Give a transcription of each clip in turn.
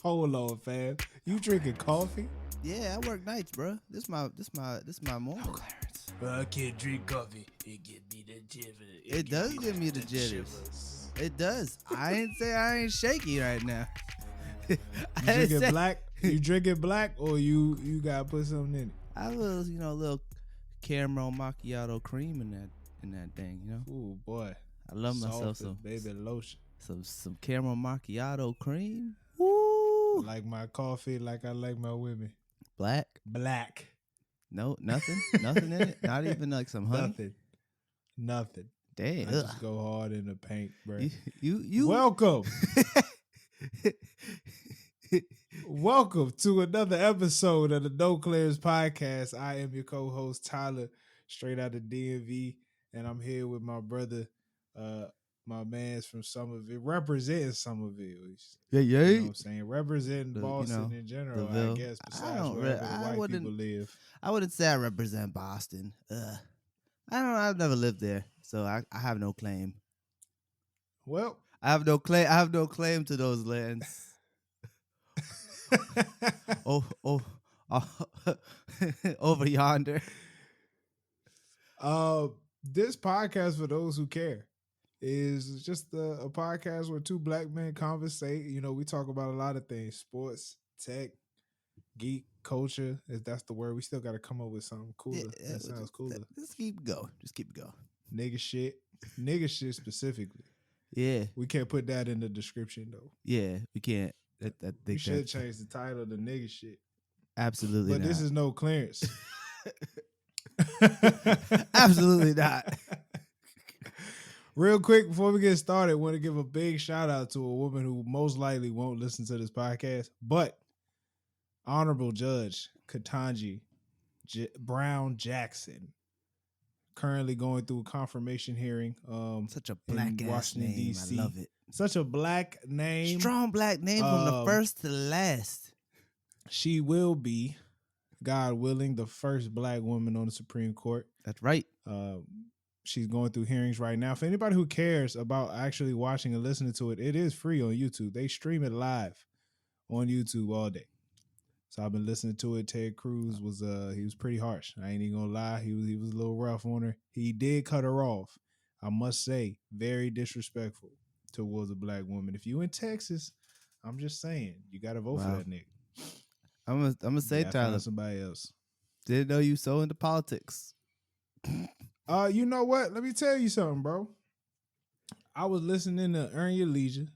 Hold on, fam. You drinking coffee? Yeah, I work nights, bro. This my moment. No, Clarence. I can't drink coffee. It give me the jitters. It does give me the jitters. It does. I ain't say I ain't shaky right now. You drinking black? You drinking black, or you gotta put something in it? I was, a little caramel macchiato cream in that thing, Ooh boy, I love myself some baby lotion. Some caramel macchiato cream. Woo! I like my coffee like I like my women. Black. No, nothing in it. Not even like some honey. Nothing. Damn. I just go hard in the paint, bro. You welcome. Welcome to another episode of the No Clears podcast. I am your co-host Tyler, straight out of DMV, and I'm here with my brother, my man's from Somerville, representing Somerville. Yeah. You know what I'm saying? Representing Boston in general, I guess, besides wherever the white people live. I wouldn't say I represent Boston. I don't know. I've never lived there, so I have no claim. Well, I have no claim to those lands. Over yonder. This podcast, for those who care, is just a podcast where two black men conversate. You know, we talk about a lot of things: sports, tech, geek, culture. If that's the word, we still got to come up with something cooler. Yeah, that sounds cooler. Just keep it going. Just keep it going. Nigga shit specifically. Yeah, we can't put that in the description though. Yeah, we can't. We should change the title to nigga shit. Absolutely, but not. This is no clearance. Absolutely not. Real quick, before we get started, I want to give a big shout out to a woman who most likely won't listen to this podcast, but Honorable Judge Ketanji Brown Jackson, currently going through a confirmation hearing. Such a black in ass Washington, name. D.C. I love it. Such a black name. Strong black name from the first to the last. She will be, God willing, the first black woman on the Supreme Court. That's right. She's going through hearings right now. For anybody who cares about actually watching and listening to it, it is free on YouTube. They stream it live on YouTube all day. So I've been listening to it. Ted Cruz was he was pretty harsh. I ain't even gonna lie. He was a little rough on her. He did cut her off. I must say, very disrespectful towards a black woman. If you in Texas, I'm just saying, you gotta vote for that nigga. I'm gonna say, Tyler, somebody else. Didn't know you so into politics. You know what? Let me tell you something, bro. I was listening to Earn Your Leisure.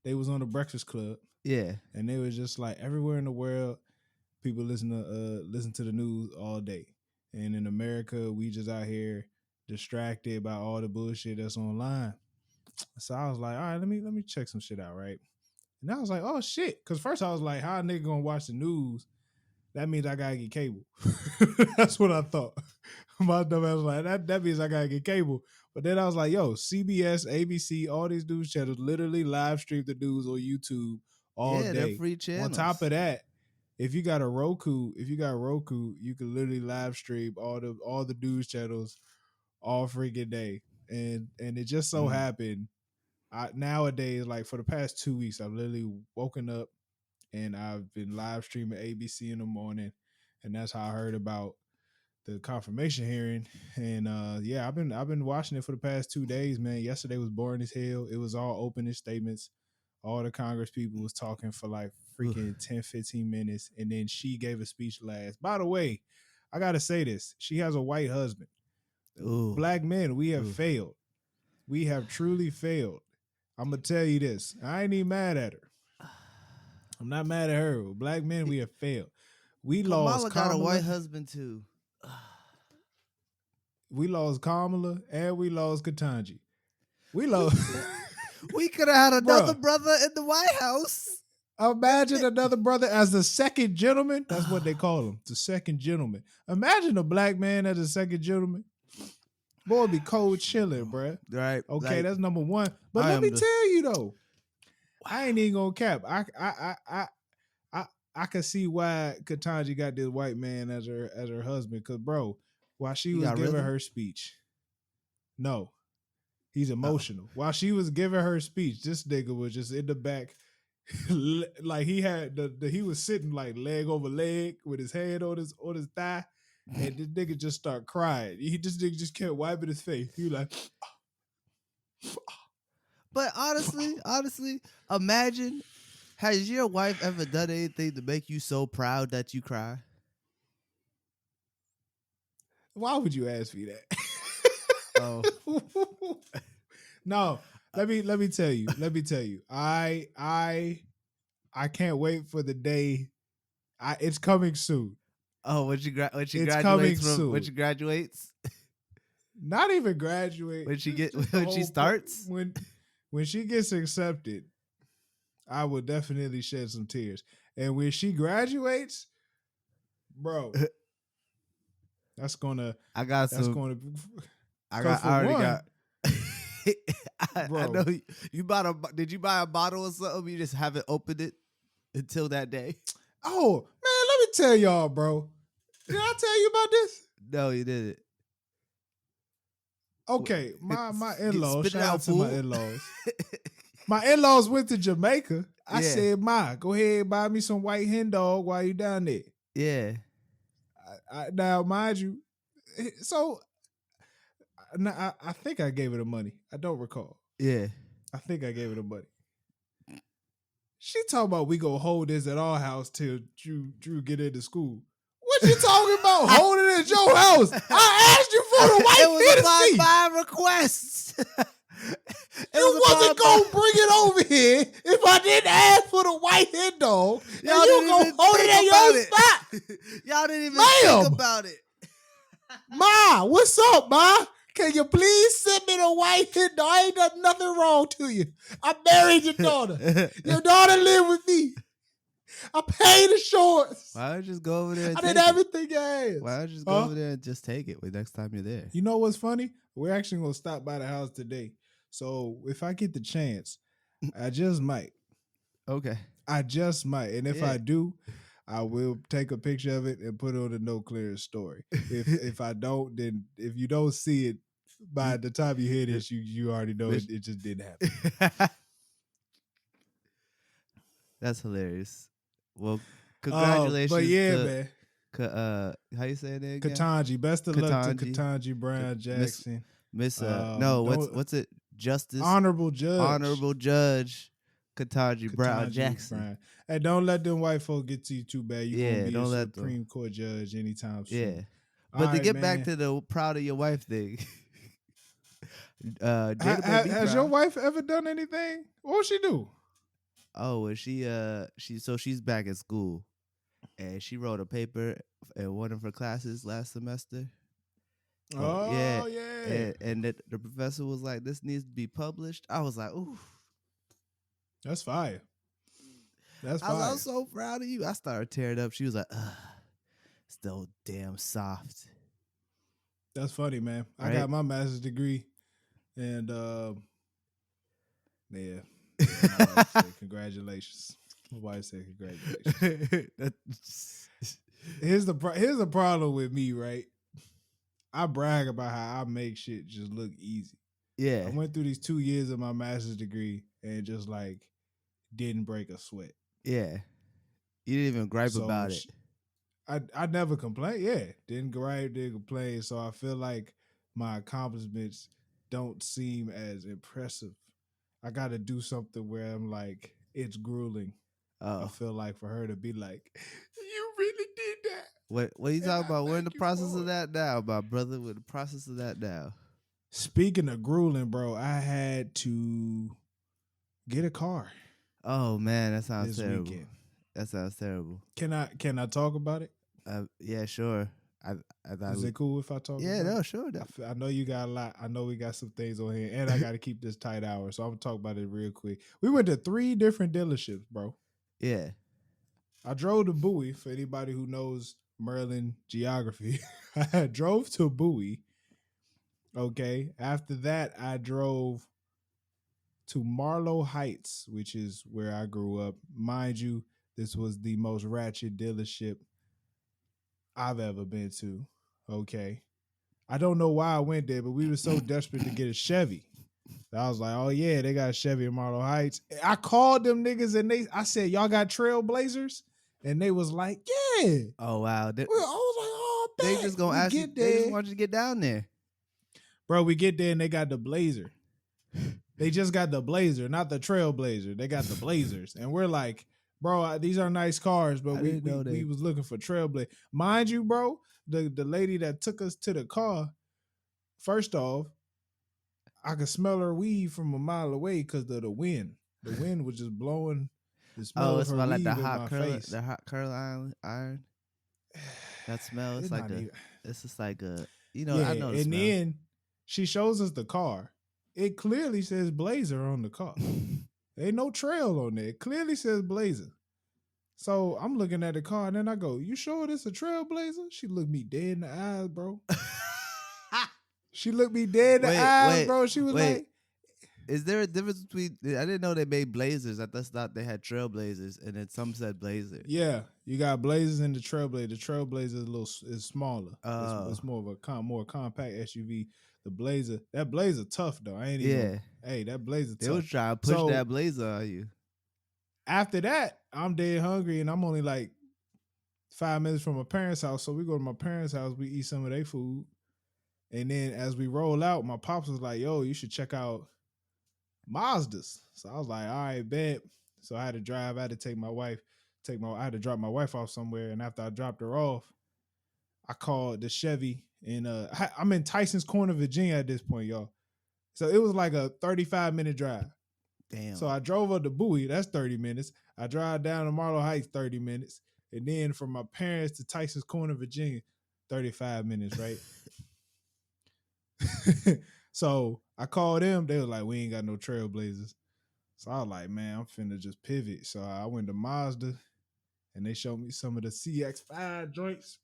They was on the Breakfast Club. Yeah. And they was just like, everywhere in the world, people listen to the news all day. And in America, we just out here distracted by all the bullshit that's online. So I was like, all right, let me check some shit out, right? And I was like, oh shit. Cause first I was like, how a nigga gonna watch the news? That means I gotta get cable. That's what I thought. My dumb ass was like, that means I gotta get cable. But then I was like, yo, CBS, ABC, all these news channels literally live stream the news on YouTube all day. They're free channels. On top of that, if you got Roku, you can literally live stream all the news channels all freaking day. And it just so happened, nowadays, like for the past 2 weeks, I've literally woken up and I've been live streaming ABC in the morning, and that's how I heard about the confirmation hearing. And I've been watching it for the past 2 days, man. Yesterday was boring as hell. It was all opening statements. All the Congress people was talking for like freaking 10, 15 minutes, and then she gave a speech last. By the way, I gotta say this: she has a white husband. Ooh. Black men, we have failed. We have truly failed. I'm gonna tell you this: I ain't even mad at her. I'm not mad at her. Black men, we have failed. We lost Kamala. Got a white husband too. We lost Kamala and we lost Ketanji. We lost. We could have had another brother in the White House. Imagine another brother as the second gentleman. That's what they call him, the second gentleman. Imagine a black man as a second gentleman. Boy, it'd be cold chilling, bruh. Right. Okay, like, that's number one. But let me tell you though, I ain't even gonna cap. I could see why Ketanji got this white man as her husband. Cause bro, while she was giving her speech, no, he's emotional. While she was giving her speech, this nigga was just in the back like he had he was sitting like leg over leg with his hand on his thigh, and this nigga just start crying. Nigga just kept wiping his face. He was like, But honestly, imagine, has your wife ever done anything to make you so proud that you cry? why would you ask me that? Oh. No, let me tell you. I can't wait for the day. It's coming soon. Oh, when she It's coming soon. when she graduates, Not even graduate. when she Just the when whole she starts. when she gets accepted, I will definitely shed some tears. And when she graduates, bro, that's gonna. I got That's some. gonna. I Cause for already one, got. I bro, know you bought a. Did you buy a bottle or something? You just haven't opened it until that day. oh man, let me tell y'all, bro. Did I tell you about this? No, you didn't. Okay, my in-laws. Spit it Shout out, out to my fool. in-laws. My in-laws went to Jamaica. I Yeah. said, "Ma, go ahead and buy me some white hen dog while you down there." Yeah. Now, mind you, so I think I gave her the money. I don't recall. Yeah. I think I gave her the money. She talking about we go hold this at our house till Drew get into school. What you talking about holding it at your house? I asked you for the white It was Hennessy. by request. You wasn't gonna bring it over here if I didn't ask for the white hen dog. Y'all And you didn't gonna even hold it think at about your it. spot. Y'all didn't even Ma'am. think about it. Ma, what's up, Ma? Can you please send me the white hen dog? I ain't done nothing wrong to you. I married your daughter. Your daughter live with me. I paid the shorts. Why don't you just go over there and I take did it? everything you asked. Why don't you just go over there and just take it the next time you're there? You know what's funny? We're actually going to stop by the house today. So if I get the chance, I just might. Okay. I just might. And if Yeah. I do, I will take a picture of it and put it on the no clearance story. If I don't, then if you don't see it by the time you hear this, you already know it just didn't happen. That's hilarious. Well, congratulations. But yeah, to, man. How you say that again? Katanji. Best of luck to Katanji Brown Jackson. Miss no, what's it? Justice. Honorable Judge. Honorable Judge Katanji Brown Jackson. Brown. Hey, don't let them white folk get to you too bad. You're gonna be don't a let Supreme Court judge anytime soon. Yeah. But all to right, get man. back to the proud of your wife thing. Has your wife ever done anything? What would she do? Oh, well, she's back at school, and she wrote a paper in one of her classes last semester. Oh yeah. And the professor was like, "This needs to be published." I was like, "Ooh, that's fire." That's fire. I was so proud of you. I started tearing up. She was like, "Ugh, still damn soft." That's funny, man. Right? I got my master's degree, and yeah. My wife said, congratulations. My wife said congratulations. Here's the problem with me, right? I brag about how I make shit just look easy. Yeah. I went through these 2 years of my master's degree and just like didn't break a sweat. Yeah. You didn't even gripe about it. I never complained. Yeah. Didn't gripe, didn't complain. So I feel like my accomplishments don't seem as impressive. I got to do something where I'm like, it's grueling. I feel like for her to be like, you really did that. What are you talking about? We're in the process of that now, my brother. We're in the process of that now. Speaking of grueling, bro, I had to get a car. Oh man, that sounds terrible. Weekend. That sounds terrible. Can I talk about it? Yeah, sure. Is it cool if I talk? Yeah, about no, it? Sure. I know you got a lot. I know we got some things on here, and I got to keep this tight hour, so I'm gonna talk about it real quick. We went to 3 different dealerships, bro. Yeah. I drove to Bowie. For anybody who knows Maryland geography, I drove to Bowie. Okay. After that, I drove to Marlow Heights, which is where I grew up. Mind you, this was the most ratchet dealership I've ever been to. Okay. I don't know why I went there, but we were so desperate to get a Chevy. I was like, oh yeah, they got a Chevy in Marlow Heights. I called them niggas and I said, y'all got Trailblazers? And they was like, yeah. Oh wow. I was like, oh, they just gonna ask you. They just want you to get down there. Bro, we get there and they got the Blazer. They just got the Blazer, not the Trailblazer. They got the Blazers. And we're like, bro, these are nice cars, but we was looking for Trailblazer. Mind you, bro, the lady that took us to the car, first off, I could smell her weed from a mile away because of the wind. The wind was just blowing the smell of her weed like in my face. The hot curl iron. That smell. It's like it's just like a, you know, I know the smell. Then she shows us the car. It clearly says Blazer on the car. Ain't no trail on there. It clearly says Blazer. So I'm looking at the car and then I go, you sure this a Trailblazer? She looked me dead in the eyes, bro. She looked me dead in the eyes, bro. She was like, is there a difference between, I didn't know they made Blazers. I just thought they had Trailblazers and then some said Blazer. Yeah, you got Blazers and the Trailblazer. The Trailblazer is smaller. It's more of a more compact SUV. The Blazer, that Blazer tough though. I ain't even. Hey, that Blazer tough. They was trying to push that Blazer on you. After that, I'm dead hungry and I'm only like 5 minutes from my parents' house. So we go to my parents' house. We eat some of their food. And then as we roll out, my pops was like, yo, you should check out Mazdas. So I was like, all right, bet. So I had to drive. I had to take my wife, I had to drop my wife off somewhere. And after I dropped her off, I called the Chevy. And I'm in Tyson's Corner, Virginia at this point, y'all. So it was like a 35-minute drive. Damn. So I drove up to Bowie. That's 30 minutes. I drive down to Marlow Heights, 30 minutes. And then from my parents to Tyson's Corner, Virginia, 35 minutes, right? So I called them. They was like, we ain't got no Trailblazers. So I was like, man, I'm finna just pivot. So I went to Mazda and they showed me some of the CX-5 joints.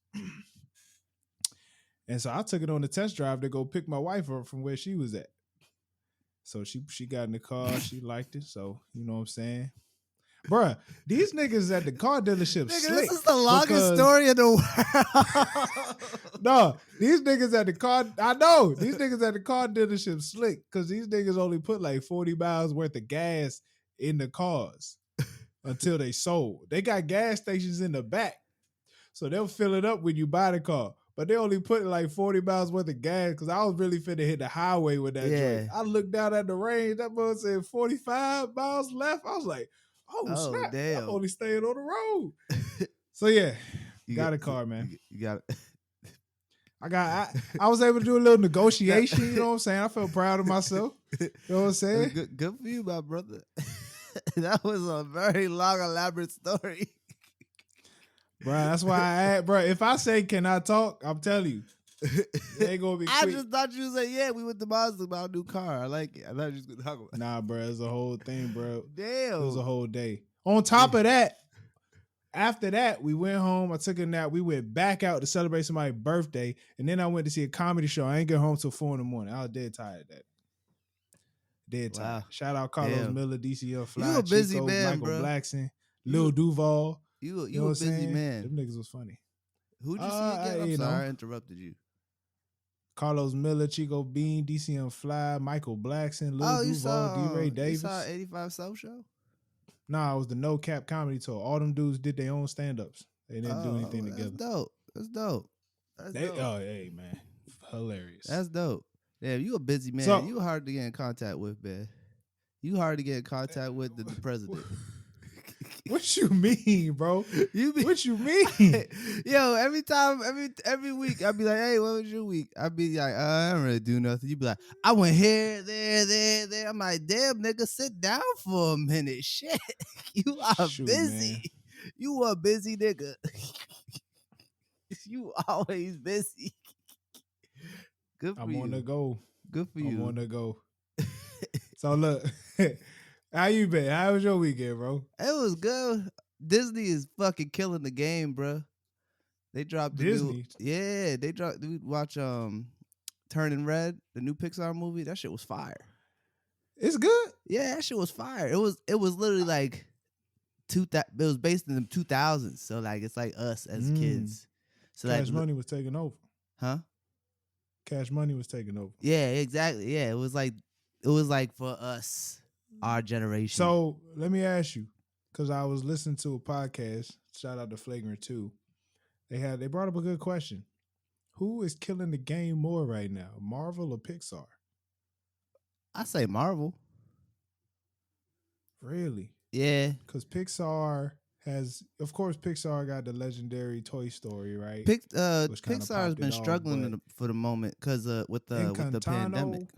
And so I took it on the test drive to go pick my wife up from where she was at. So she got in the car. She liked it. So, you know what I'm saying? Bruh, these niggas at the car dealership slick. This is the longest story in the world. No, these niggas at the car, I know. These niggas at the car dealership slick because these niggas only put like 40 miles worth of gas in the cars until they sold. They got gas stations in the back. So they'll fill it up when you buy the car. But they only put like 40 miles worth of gas because I was really finna hit the highway with that joint. I looked down at the range. That boy said 45 miles left. I was like, oh snap. Damn. I'm only staying on the road. So yeah, got a car, man. You got it. I was able to do a little negotiation. You know what I'm saying? I felt proud of myself. You know what I'm saying? Good for you, my brother. That was a very long, elaborate story. Bro, that's why I asked, bro. If I say, can I talk? I'm telling you. It ain't gonna be quick. I just thought you was like, yeah, we went to Mazda about a new car. I like it. I thought you was gonna talk about it. Nah, bro, it's a whole thing, bro. Damn. It was a whole day. On top of that, after that, we went home. I took a nap. We went back out to celebrate somebody's birthday. And then I went to see a comedy show. I ain't get home till 4 a.m. I was dead tired of that. Dead tired. Shout out Carlos Miller, DCL Fly, you a busy Chico, man, Michael bro. Blackson, Lil Duval. You a busy man. Them niggas was funny. Who'd you see again? I'm sorry, I interrupted you. Carlos Miller, Chico Bean, DCM Fly, Michael Blackson, Lil Duval, D-Ray Davis. You saw 85 South Show? Nah, it was the No Cap Comedy Tour. All them dudes did their own stand-ups. They didn't do anything together. That's dope. Oh, hey, man. Hilarious. That's dope. Damn, you a busy man. So, you hard to get in contact with, man. You hard to get in contact with the president. What you mean, bro? What you mean? Yo, every week, I'd be like, hey, what was your week? I'd be like, I don't really do nothing. You'd be like, I went here, there. I'm like, damn, nigga, sit down for a minute. Shit. You are busy. Man. You a busy nigga. You always busy. Good for you. I'm on the go. Good for you. I'm on the go. So look, how you been? How was your weekend, bro? It was good. Disney is fucking killing the game, bro. They dropped Disney. They dropped. We watch Turning Red, the new Pixar movie. That shit was fire. It's good. Yeah, that shit was fire. It was literally like it was based in the 2000s. So like it's like us as kids. So Cash Money was taking over. Huh? Cash Money was taking over. Yeah, exactly. Yeah, it was for us, our generation. So let me ask you, because I was listening to a podcast. Shout out to Flagrant 2. They brought up a good question. Who is killing the game more right now, Marvel or Pixar? I say Marvel. Really? Yeah. Because Pixar has, of course, Pixar got the legendary Toy Story, right? Pixar has been struggling for the moment because with the pandemic.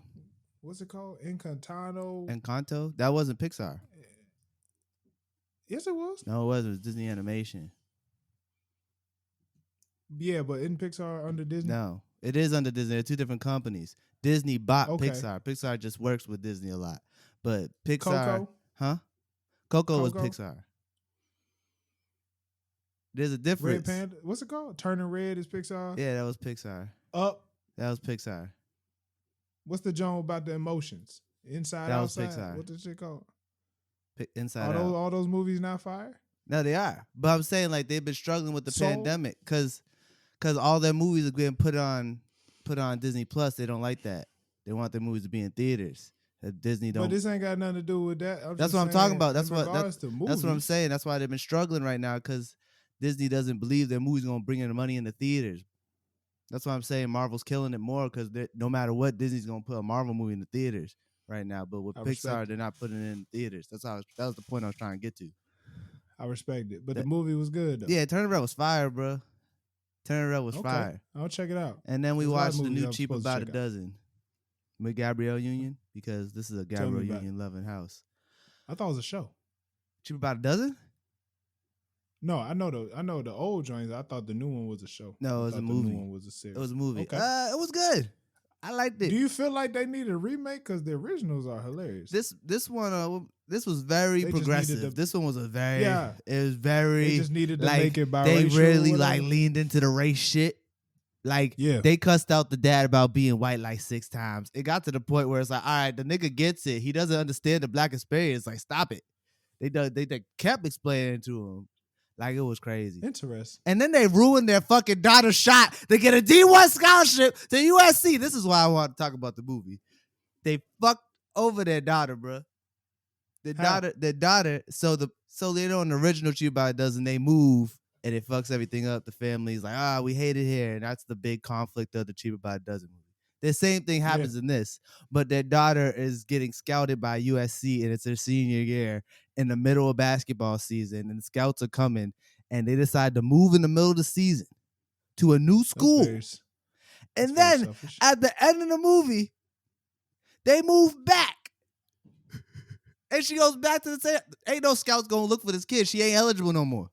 What's it called? Encanto. Encanto? That wasn't Pixar. Yes, it was. No, it wasn't. It was Disney Animation. Yeah, but isn't Pixar under Disney? No, it is under Disney. They're two different companies. Disney bought Pixar. Pixar just works with Disney a lot. But Pixar... Coco? Coco was Pixar. There's a difference. Red Panda? What's it called? Turning Red is Pixar? Yeah, that was Pixar. Up? That was Pixar. What's the joint about the emotions? Inside, that Outside? Was Pixar. What the shit called? Inside Out. All those movies not fire? No, they are. But I'm saying like they've been struggling with the pandemic because all their movies are getting put on Disney Plus. They don't like that. They want their movies to be in theaters. Disney don't. But this ain't got nothing to do with that. That's what I'm talking about. That's what I'm saying. That's why they've been struggling right now because Disney doesn't believe their movies gonna bring in the money in the theaters. That's why I'm saying Marvel's killing it more because no matter what, Disney's gonna put a Marvel movie in the theaters right now. But with Pixar, they're not putting it in theaters. That was the point I was trying to get to. I respect it, but the movie was good though. Yeah, Turning Red was fire, bro. Turning Red was fire. I'll check it out. And then we watched the new Cheap About a Dozen with Gabrielle Union because this is a Gabrielle Union loving house. I thought it was a show. Cheap About a Dozen? No, I know the old joints. I thought the new one was a show. No, it was a movie. The new one was a series. It was a movie. Okay. It was good. I liked it. Do you feel like they need a remake? Because the originals are hilarious. This one, this was very progressive. This one was it was very. They just needed to like, make it biracial. They really leaned into the race shit. Like, they cussed out the dad about being white like 6 times. It got to the point where it's like, all right, the nigga gets it. He doesn't understand the black experience. Like, stop it. They kept explaining to him. Like, it was crazy. Interesting. And then they ruined their fucking daughter's shot to get a D1 scholarship to USC. This is why I want to talk about the movie. They fucked over their daughter, bro. Their daughter. So they know in the original Cheap About a Dozen, they move and it fucks everything up. The family's like, we hate it here. And that's the big conflict of the Cheap About a Dozen movie. The same thing happens in this, but their daughter is getting scouted by USC and it's their senior year in the middle of basketball season, and the scouts are coming, and they decide to move in the middle of the season to a new school. And then at the end of the movie, they move back. And she goes back to the same. Ain't no scouts gonna look for this kid. She ain't eligible no more.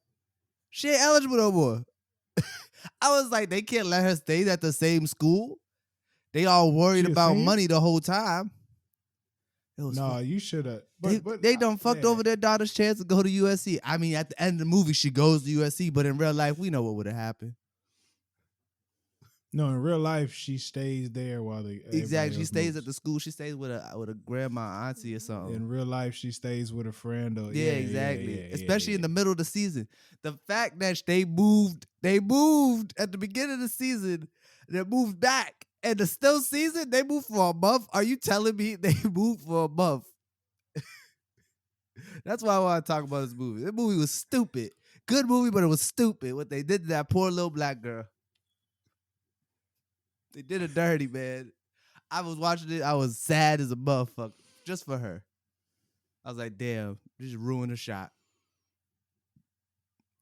I was like, they can't let her stay at the same school. They all worried about money the whole time. You should have. They done fucked over their daughter's chance to go to USC. I mean, at the end of the movie, she goes to USC, but in real life, we know what would have happened. No, in real life, she stays there while they exactly. She stays at the school. She stays with a grandma, auntie, or something. In real life, she stays with a friend. Or exactly. Especially in the middle of the season. The fact that they moved at the beginning of the season, they moved back. And the still season, they moved for a month. Are you telling me they moved for a month? That's why I want to talk about this movie. This movie was stupid. Good movie, but it was stupid. What they did to that poor little black girl. They did her dirty, man. I was watching it. I was sad as a motherfucker. Just for her. I was like, damn, just ruined her shot.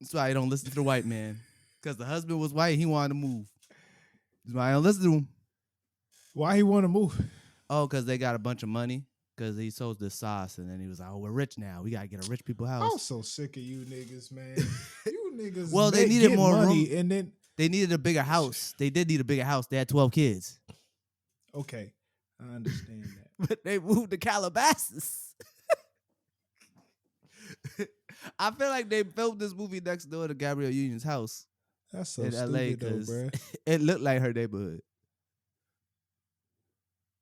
That's why I don't listen to the white man. Because the husband was white, he wanted to move. That's why I don't listen to him. Why he want to move? Oh, because they got a bunch of money. Because he sold this sauce, and then he was like, we're rich now. We got to get a rich people house. I'm so sick of you niggas, man. You niggas well, they needed more money, room. And then they needed a bigger house. They did need a bigger house. They had 12 kids. Okay, I understand that. But they moved to Calabasas. I feel like they filmed this movie next door to Gabrielle Union's house. That's so in stupid, LA, though, bro. It looked like her neighborhood.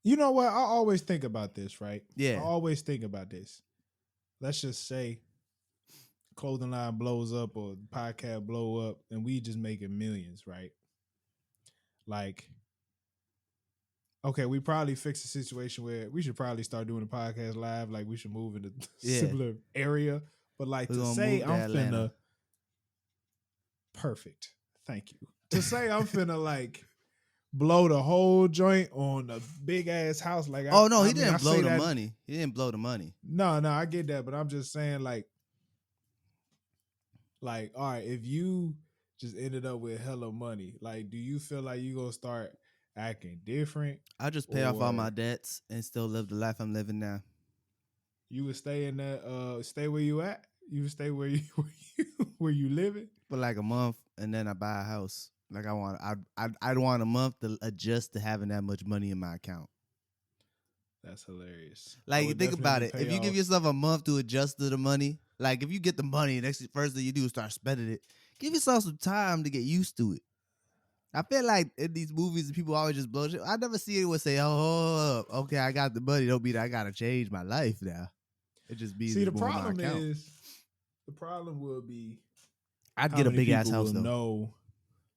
You know what? I always think about this, right? Yeah. I always think about this. Let's just say clothing line blows up or podcast blow up and we just making millions, right? Like, okay, we probably fix a situation where we should probably start doing the podcast live. Like we should move in a similar area. But like to say I'm finna perfect. Thank you. To say I'm finna like blow the whole joint on a big ass house. Like he didn't blow the money. He didn't blow the money. No, I get that, but I'm just saying like all right, if you just ended up with hella money, like do you feel like you gonna start acting different? I just pay off all my debts and still live the life I'm living now. You would stay in that stay where you at? You would stay where you living? For like a month and then I buy a house. Like I'd want a month to adjust to having that much money in my account. That's hilarious. Like you think about it. If you give yourself a month to adjust to the money, like if you get the money, first thing you do is start spending it. Give yourself some time to get used to it. I feel like in these movies, people always just blow shit. I never see anyone say, "Oh, okay, I got the money. Don't mean I gotta change my life now." It just be the problem will be. I'd get a big ass house though.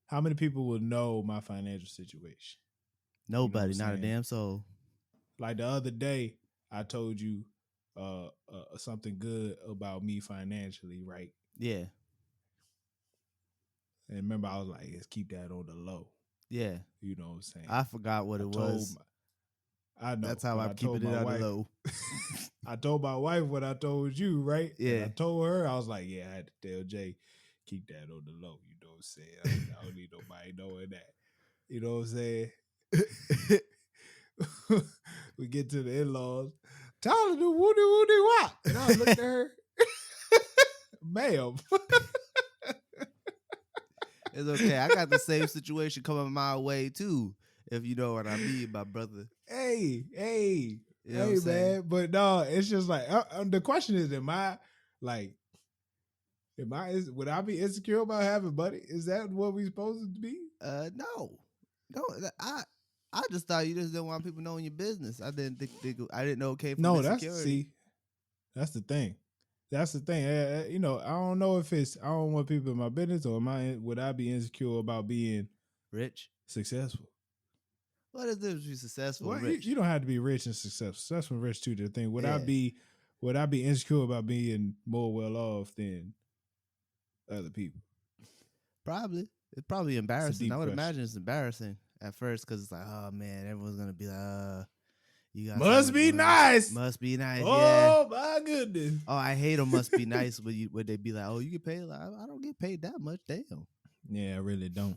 How many people will know my financial situation? Nobody, you know not a damn soul. Like the other day, I told you something good about me financially, right? Yeah. And remember, I was like, let's keep that on the low. Yeah. You know what I'm saying? I forgot what it was. I know. That's how I keep it on the low. I told my wife what I told you, right? Yeah. And I told her, I was like, yeah, I had to tell Jay, keep that on the low. You know what I'm saying? I don't need nobody knowing that. You know what I'm saying? We get to the in-laws. Tyler do woody wop. And I looked at her. Ma'am. It's okay. I got the same situation coming my way too. If you know what I mean, my brother. Hey, you know what I'm man. But no, it's just like the question is, would I be insecure about having money? Is that what we supposed to be? No. I just thought you just didn't want people knowing your business. I didn't know it came from insecurity. That's the thing. That's the thing. I don't know if I don't want people in my business, or would I be insecure about being rich, successful? What is this? Be successful, well, rich? You don't have to be rich and successful. Successful and rich too. The thing. Would I be insecure about being more well off than other people? Probably. It's probably embarrassing. I would imagine it's embarrassing at first because it's like, oh man, everyone's gonna be like, you got must be nice. Must be nice. Oh my goodness. Oh, I hate them. Must be nice. Would they be like, oh, you get paid? Like, I don't get paid that much. Damn. Yeah, I really don't.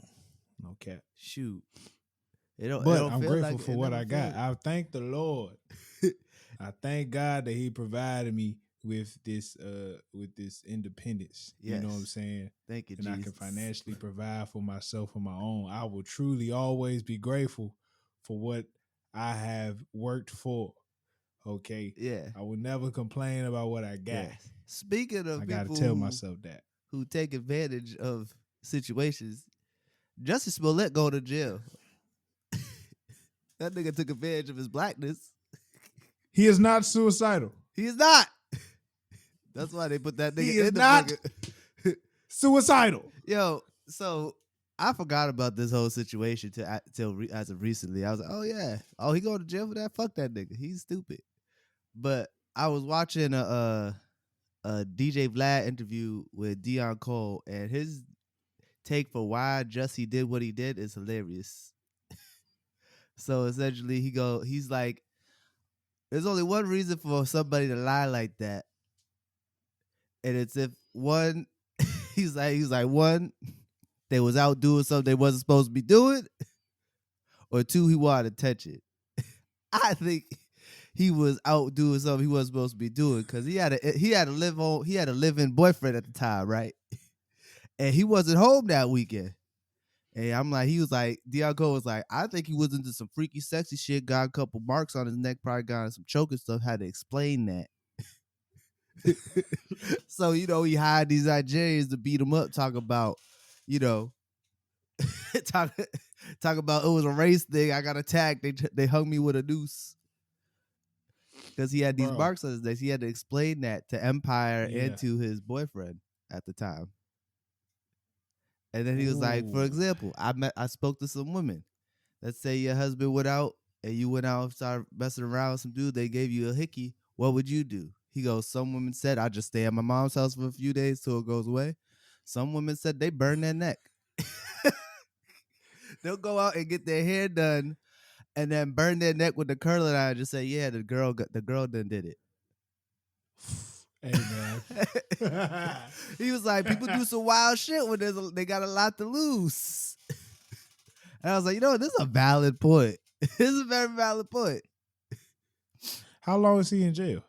No cap. Shoot. I'm grateful for what I got. I thank the Lord. I thank God that He provided me with this independence. Yes. You know what I'm saying? Thank you, and Jesus. I can financially provide for myself on my own. I will truly always be grateful for what I have worked for. Okay. Yeah. I will never complain about what I got. Yes. Speaking of, I gotta tell myself that who take advantage of situations, Jussie Smollet go to jail. That nigga took advantage of his blackness. He is not suicidal. He is not. That's why they put that nigga he is in the not suicidal. Yo, so I forgot about this whole situation till as of recently. I was like, oh yeah, he going to jail for that? Fuck that nigga. He's stupid. But I was watching a DJ Vlad interview with Deion Cole, and his take for why Jussie did what he did is hilarious. So essentially, he's like, there's only one reason for somebody to lie like that, and it's if one, he's like one, they was out doing something they wasn't supposed to be doing, or two, he wanted attention. I think he was out doing something he wasn't supposed to be doing because he had a live-in boyfriend at the time, right? And he wasn't home that weekend. And I'm like, he was like, Diaco was like, I think he was into some freaky, sexy shit, got a couple marks on his neck, probably got some choking stuff, had to explain that. So, he hired these Nigerians to beat him up, talk about, talk about it was a race thing. I got attacked. They hung me with a noose. Because he had these marks on his neck. He had to explain that to Empire and to his boyfriend at the time. And then he was like, for example, I spoke to some women. Let's say your husband went out and you went out and started messing around with some dude, they gave you a hickey, what would you do? He goes, some women said, I just stay at my mom's house for a few days till it goes away. Some women said they burn their neck. They'll go out and get their hair done and then burn their neck with the curling iron and just say, yeah, the girl done did it. Hey, man. He was like, people do some wild shit when they got a lot to lose. And I was like, you know what? This is a valid point. This is a very valid point. How long is he in jail?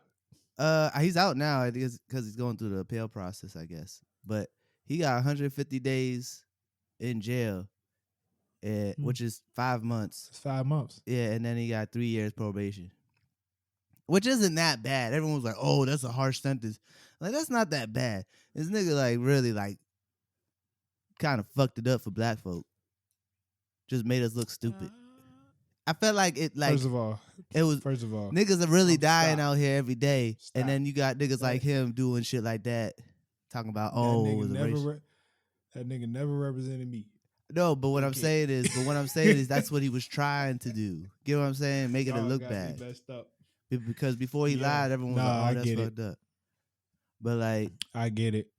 He's out now because he's going through the appeal process, I guess. But he got 150 days in jail, which is 5 months. It's 5 months. Yeah, and then he got 3 years probation, which isn't that bad. Everyone was like, "Oh, that's a harsh sentence." Like, that's not that bad. This nigga like really like kind of fucked it up for black folk. Just made us look stupid. I felt like it. Like, first of all, niggas are really dying out here every day, and then you got niggas like him doing shit like that, talking about that nigga never represented me. No, but what I'm saying is that's what he was trying to do. Get what I'm saying? Making it look bad. Messed up. Because before he lied, everyone was like, "Oh, that's fucked up." But like, I get it.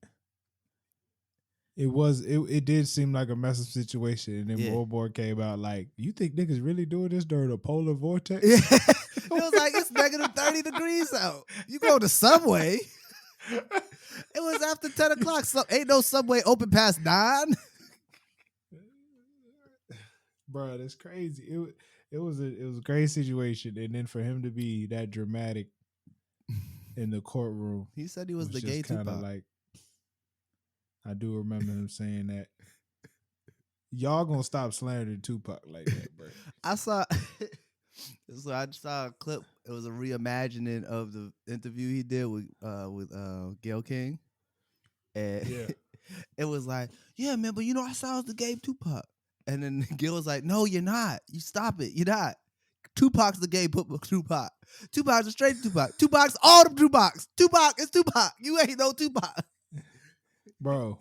It did seem like a messed up situation, and then old boy came out like, "You think niggas really doing this during a polar vortex?" Yeah. It was like, it's negative 30 degrees out. You go to Subway. It was after 10 o'clock. So ain't no Subway open past 9. Bro, that's crazy. It was a great situation, and then for him to be that dramatic in the courtroom, he said he was the gay Tupac. Like, I do remember him saying that. Y'all gonna stop slandering Tupac like that, bro. I saw a clip. It was a reimagining of the interview he did with Gayle King, and it was like, yeah, man, but I saw I was the gay Tupac, and then Gayle was like, no, you're not. You stop it. You're not. Tupac's the gay Tupac. Tupac's a straight Tupac. Tupac's all them Tupacs. Tupac is Tupac. You ain't no Tupac. Bro,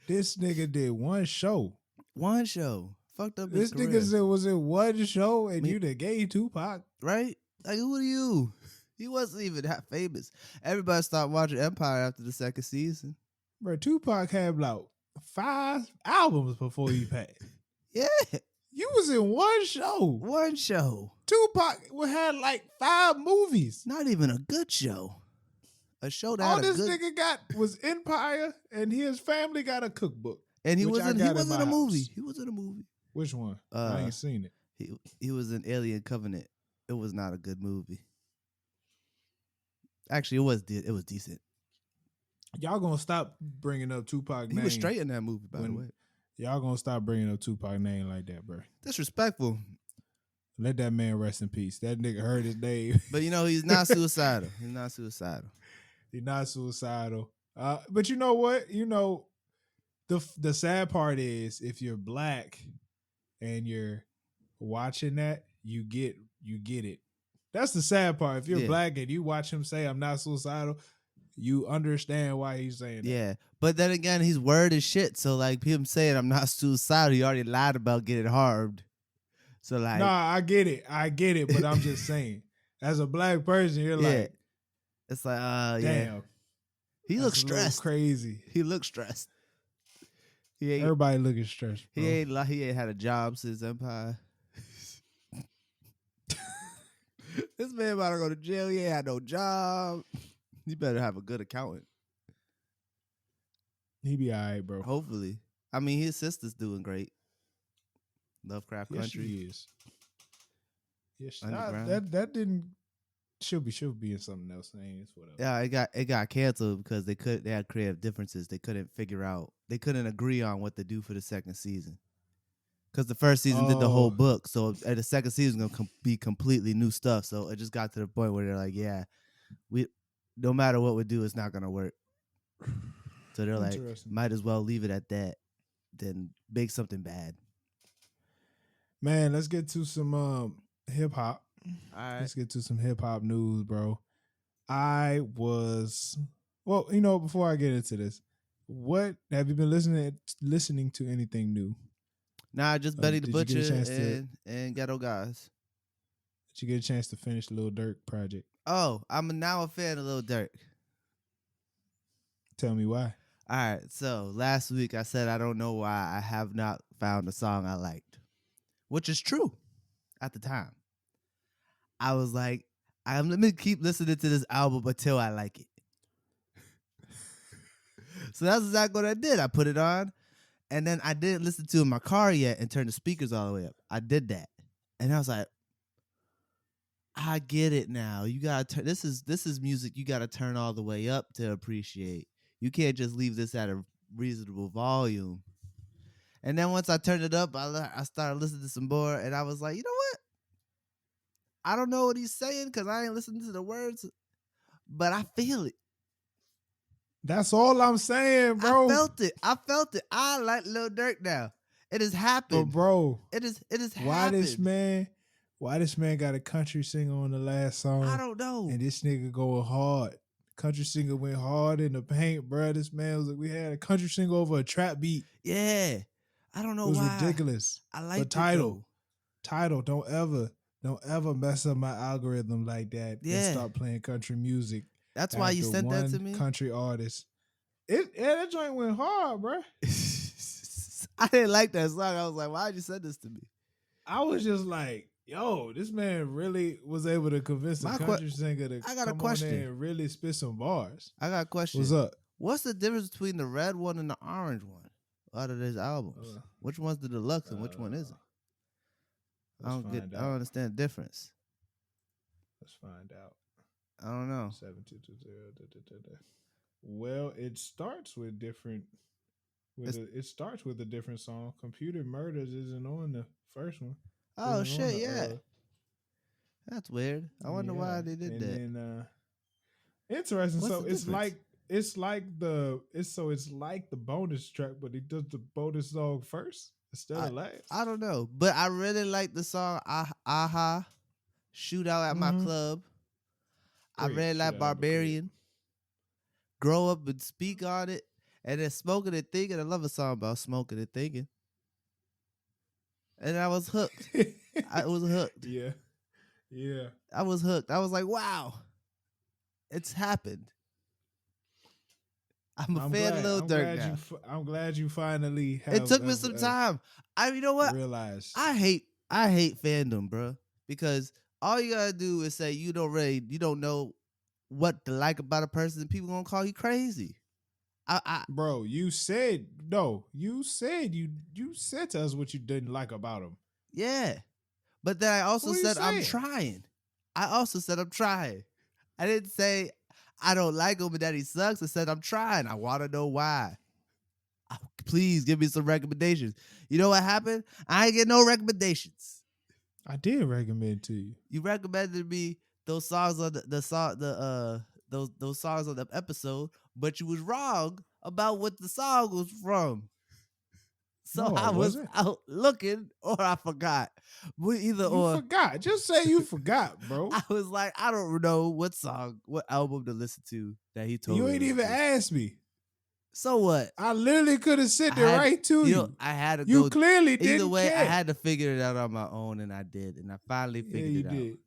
this nigga did one show. One show. Fucked up his career. This nigga was in one show and you the gay Tupac. Right? Like, who are you? He wasn't even that famous. Everybody stopped watching Empire after the second season. Bro, Tupac had about 5 albums before he passed. Yeah. You was in one show. One show. Tupac had like 5 movies. Not even a good show. A show that all this nigga got was Empire, and his family got a cookbook. And he was in a movie. He was in a movie. Which one? I ain't seen it. He was in Alien Covenant. It was not a good movie. Actually, it was decent. Y'all gonna stop bringing up Tupac name. He was straight in that movie, by the way. Y'all gonna stop bringing up Tupac name like that, bro. Disrespectful. Let that man rest in peace. That nigga heard his name. But he's not suicidal. He's not suicidal. He's not suicidal. But you know what? The sad part is if you're black and you're watching that, you get it. That's the sad part. If you're black and you watch him say I'm not suicidal, you understand why he's saying that. Yeah. But then again, he's word as shit. So like him saying I'm not suicidal, he already lied about getting harmed. So like, nah, I get it, but I'm just saying, as a black person, you're like, it's like, damn. Yeah. He looks stressed. Crazy. He looks stressed. Everybody looking stressed. Bro. He ain't had a job since Empire. This man about to go to jail. He ain't had no job. You better have a good accountant. He be all right, bro. Hopefully. I mean, his sister's doing great. Lovecraft Country. She is. Yes, that didn't. She'll be in something else. It's whatever. Yeah, it got canceled because they had creative differences. They couldn't agree on what to do for the second season. Because the first season did the whole book, so the second season is gonna be completely new stuff. So it just got to the point where they're like, yeah, we no matter what we do, it's not gonna work. So they're like, might as well leave it at that than make something bad. Man, let's get to some hip hop. All right. Let's get to some hip hop news, bro. Before I get into this, what have you been listening to anything new? Nah, just Benny the Butcher and Ghetto Guys. Did you get a chance to finish the Lil Durk project? Oh, I'm now a fan of Lil Durk. Tell me why. All right, so last week I said I don't know why I have not found a song I liked, which is true at the time. I was like, let me keep listening to this album until I like it. So that's exactly what I did. I put it on, and then I didn't listen to it in my car yet and turn the speakers all the way up. I did that, and I was like, I get it now. You gotta turn. This is music you gotta turn all the way up to appreciate. You can't just leave this at a reasonable volume. And then once I turned it up, I started listening to some more, and I was like, you know what? I don't know what he's saying because I ain't listening to the words, but I feel it. That's all I'm saying, bro. I felt it. I like Lil Durk now. It has happened. But bro, it has why happened. Why this man got a country singer on the last song? I don't know. And this nigga going hard. Country singer went hard in the paint, bro. This man was like, we had a country singer over a trap beat. Yeah. I don't know why. It was ridiculous. I like Title, don't ever mess up my algorithm like that and start playing country music. That's why you sent that to me? Country artist. That joint went hard, bro. I didn't like that song. I was like, why'd you send this to me? I was just like, yo, this man really was able to convince a country singer to come on there and really spit some bars. I got a question. What's up? What's the difference between the red one and the orange one out of these albums? Which one's the deluxe and which one isn't? I don't understand the difference. Let's find out. I don't know. 7220. Well, it starts with different. It starts with a different song. Computer Murders isn't on the first one. Oh shit! Yeah, that's weird. I wonder why they did that. And interesting. So it's like the bonus track, but he does the bonus song first instead of last. I don't know, but I really like the song "Aha," "Shootout at My Club." Great. I really like "Barbarian." Grow Up and Speak on it, and then "Smoking and Thinking." I love a song about smoking and thinking. And I was hooked. I was hooked. Yeah. I was hooked. I was like, wow, it's happened. I'm a fan of Lil Durk now. I'm glad you finally have. It took me some time. You know what? Realize. I hate fandom, bro, because all you gotta do is say you don't know what to like about a person, and people gonna call you crazy. Bro, you said you said to us what you didn't like about him. Yeah. But then I also said I'm trying. I didn't say I don't like him and that he sucks. I said I'm trying. I want to know why. Please give me some recommendations. You know what happened? I ain't get no recommendations. I did recommend to you. You recommended me those songs on those songs on the episode, but you was wrong about what the song was from. So no, I was out looking, or I forgot. You forgot. Just say you forgot, bro. I was like, I don't know what album to listen to that he told me. You ain't even asked me. So what? I literally could have sent it right to you. I had to go. You clearly didn't. Either way, care. I had to figure it out on my own, and I did. And I finally figured it out.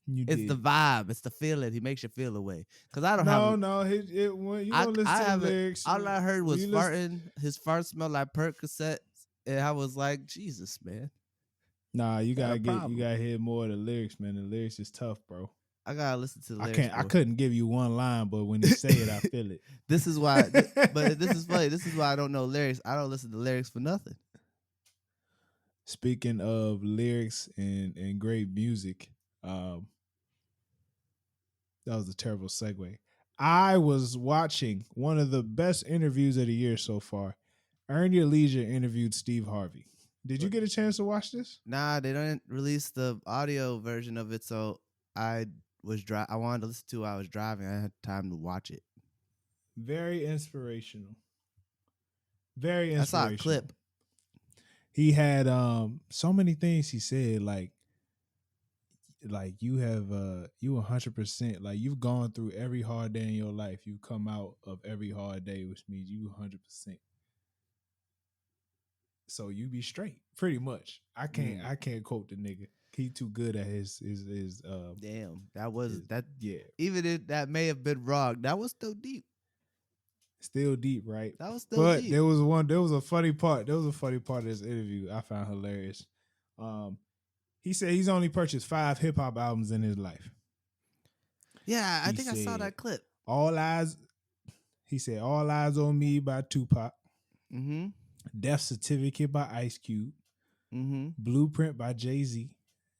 It's the vibe. It's the feeling. He makes you feel away. Because I don't have. You don't listen to the lyrics. All I heard was farting. His fart smelled like Percocets, and I was like, Jesus, man. Nah, you gotta hear more of the lyrics, man. The lyrics is tough, bro. I gotta listen to the lyrics. I couldn't give you one line, but when you say it, I feel it. This is why. But this is funny. This is why I don't know lyrics. I don't listen to lyrics for nothing. Speaking of lyrics and great music, that was a terrible segue. I was watching one of the best interviews of the year so far. Earn Your Leisure interviewed Steve Harvey. Did you get a chance to watch this? Nah, they didn't release the audio version of it, so I wanted to listen to it while I was driving. I had time to watch it. Very inspirational. I saw a clip. He had so many things he said, like you have you 100%, like you've gone through every hard day in your life. You come out of every hard day, which means you 100%. So you be straight, pretty much. I can't quote the nigga. He too good at his Damn, that was that. Yeah. Even if that may have been wrong, that was still deep. Still deep, right? That was still but deep. There was a funny part. There was a funny part of this interview I found hilarious. He said he's only purchased 5 hip hop albums in his life. Yeah, I think I saw that clip. He said All Eyes on Me by Tupac. Mm-hmm. Death Certificate by Ice Cube. Mm-hmm. Blueprint by Jay-Z.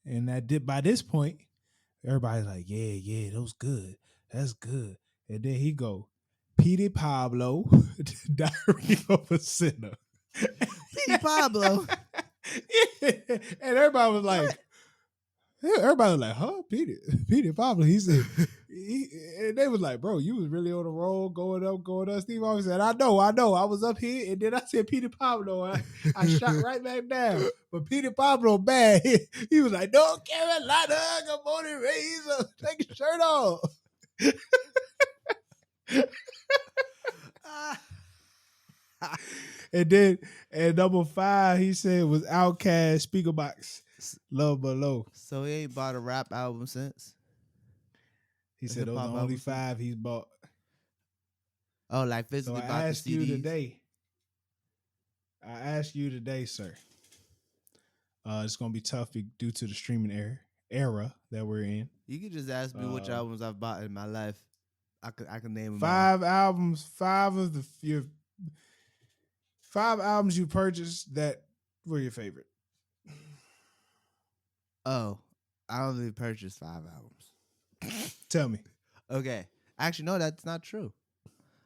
And by this point, everybody's like, yeah, that was good. That's good. And then he go, Petey Pablo, Diary of a Sinner. Petey Pablo. Yeah. And everybody was like, huh? Petey Pablo. He said, and they was like, bro, you was really on the roll, going up. Steve always said, I know. I was up here, and then I said Petey Pablo. I shot right back down. But Petey Pablo bad. He was like, no, Carolina, good morning, Razor. Take your shirt off. And number 5, he said was Outkast, Speaker Box, Love Below. So he ain't bought a rap album since? He said those are the only 5 he's bought. Oh, like physically so bought the CDs? I ask you today, sir. It's going to be tough due to the streaming era that we're in. You can just ask me which albums I've bought in my life. I can name them 5 albums, 5 of your 5 albums you purchased that were your favorite. Oh, I only purchased 5 albums. Tell me. Okay. Actually, no, that's not true.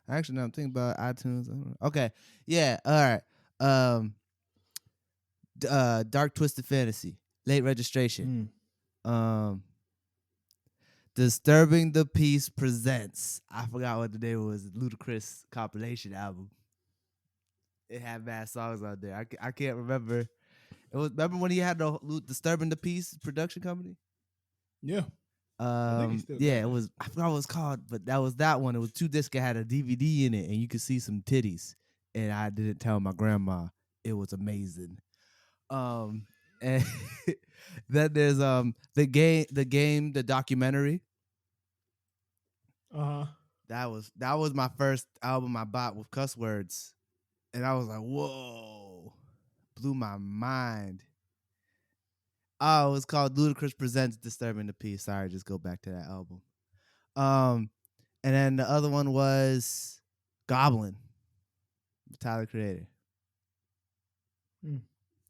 Actually, no, I'm thinking about iTunes. Okay. Yeah. All right. Dark Twisted Fantasy. Late Registration. Disturbing the Peace Presents. I forgot what the name was. Ludacris compilation album. It had bad songs out there. I can't remember. Remember when he had the Disturbing the Peace production company? Yeah. Yeah, it was. I forgot what it was called, but that was that one. It was 2 discs that had a DVD in it, and you could see some titties. And I didn't tell my grandma. It was amazing. And then there's the documentary. That was my first album I bought with cuss words, and I was like, whoa, blew my mind. Oh, it was called Ludacris Presents Disturbing the Peace. Sorry, just go back to that album. And then the other one was Goblin, Tyler Creator.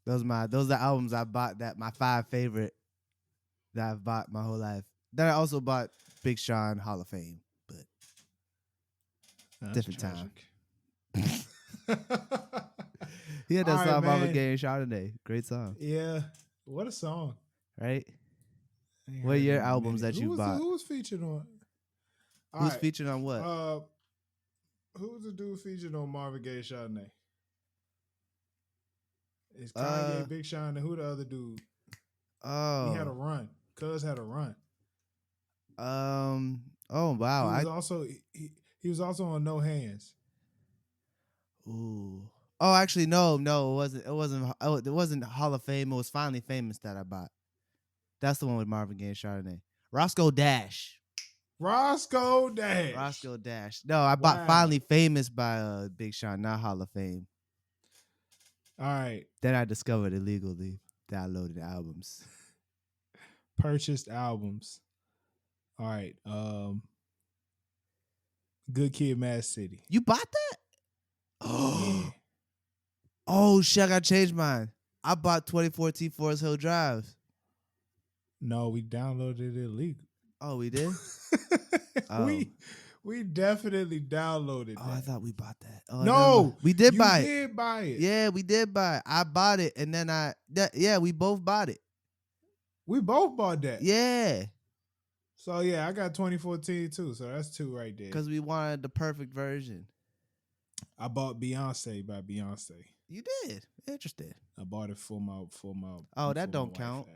Those are the albums I bought. That my 5 favorite that I've bought my whole life. Then I also bought Big Sean Hall of Fame, but different time. He had that song Mama Gay and Chardonnay. Great song. Yeah. What a song. Right? What are your albums that you bought? Who was featured on? Who's featured on what? Who's the dude featured on Marvin Gaye Chardonnay? It's Kanye, Big Sean, and who the other dude? Oh. He had a run. Cuz had a run. Oh wow. He was also on No Hands. Ooh. Oh, actually, no, it wasn't Hall of Fame. It was Finally Famous that I bought. That's the one with Marvin Gaye and Chardonnay. Roscoe Dash. No, I bought Finally Famous by Big Sean, not Hall of Fame. All right. Then I discovered illegally downloaded albums. Purchased albums. All right. Good Kid, Mad City. You bought that? Oh. Yeah. Oh, shit, I got to change mine. I bought 2014 Forest Hill Drive. No, we downloaded it illegal. Oh, we did? We definitely downloaded that. Oh, I thought we bought that. Oh, no. We did buy it. You did buy it. Yeah, we did buy it. I bought it, and then we both bought it. We both bought that. Yeah. So, yeah, I got 2014 too, so that's 2 right there. Because we wanted the perfect version. I bought Beyonce by Beyonce. You did? Interesting. I bought it for my. Oh, that don't count.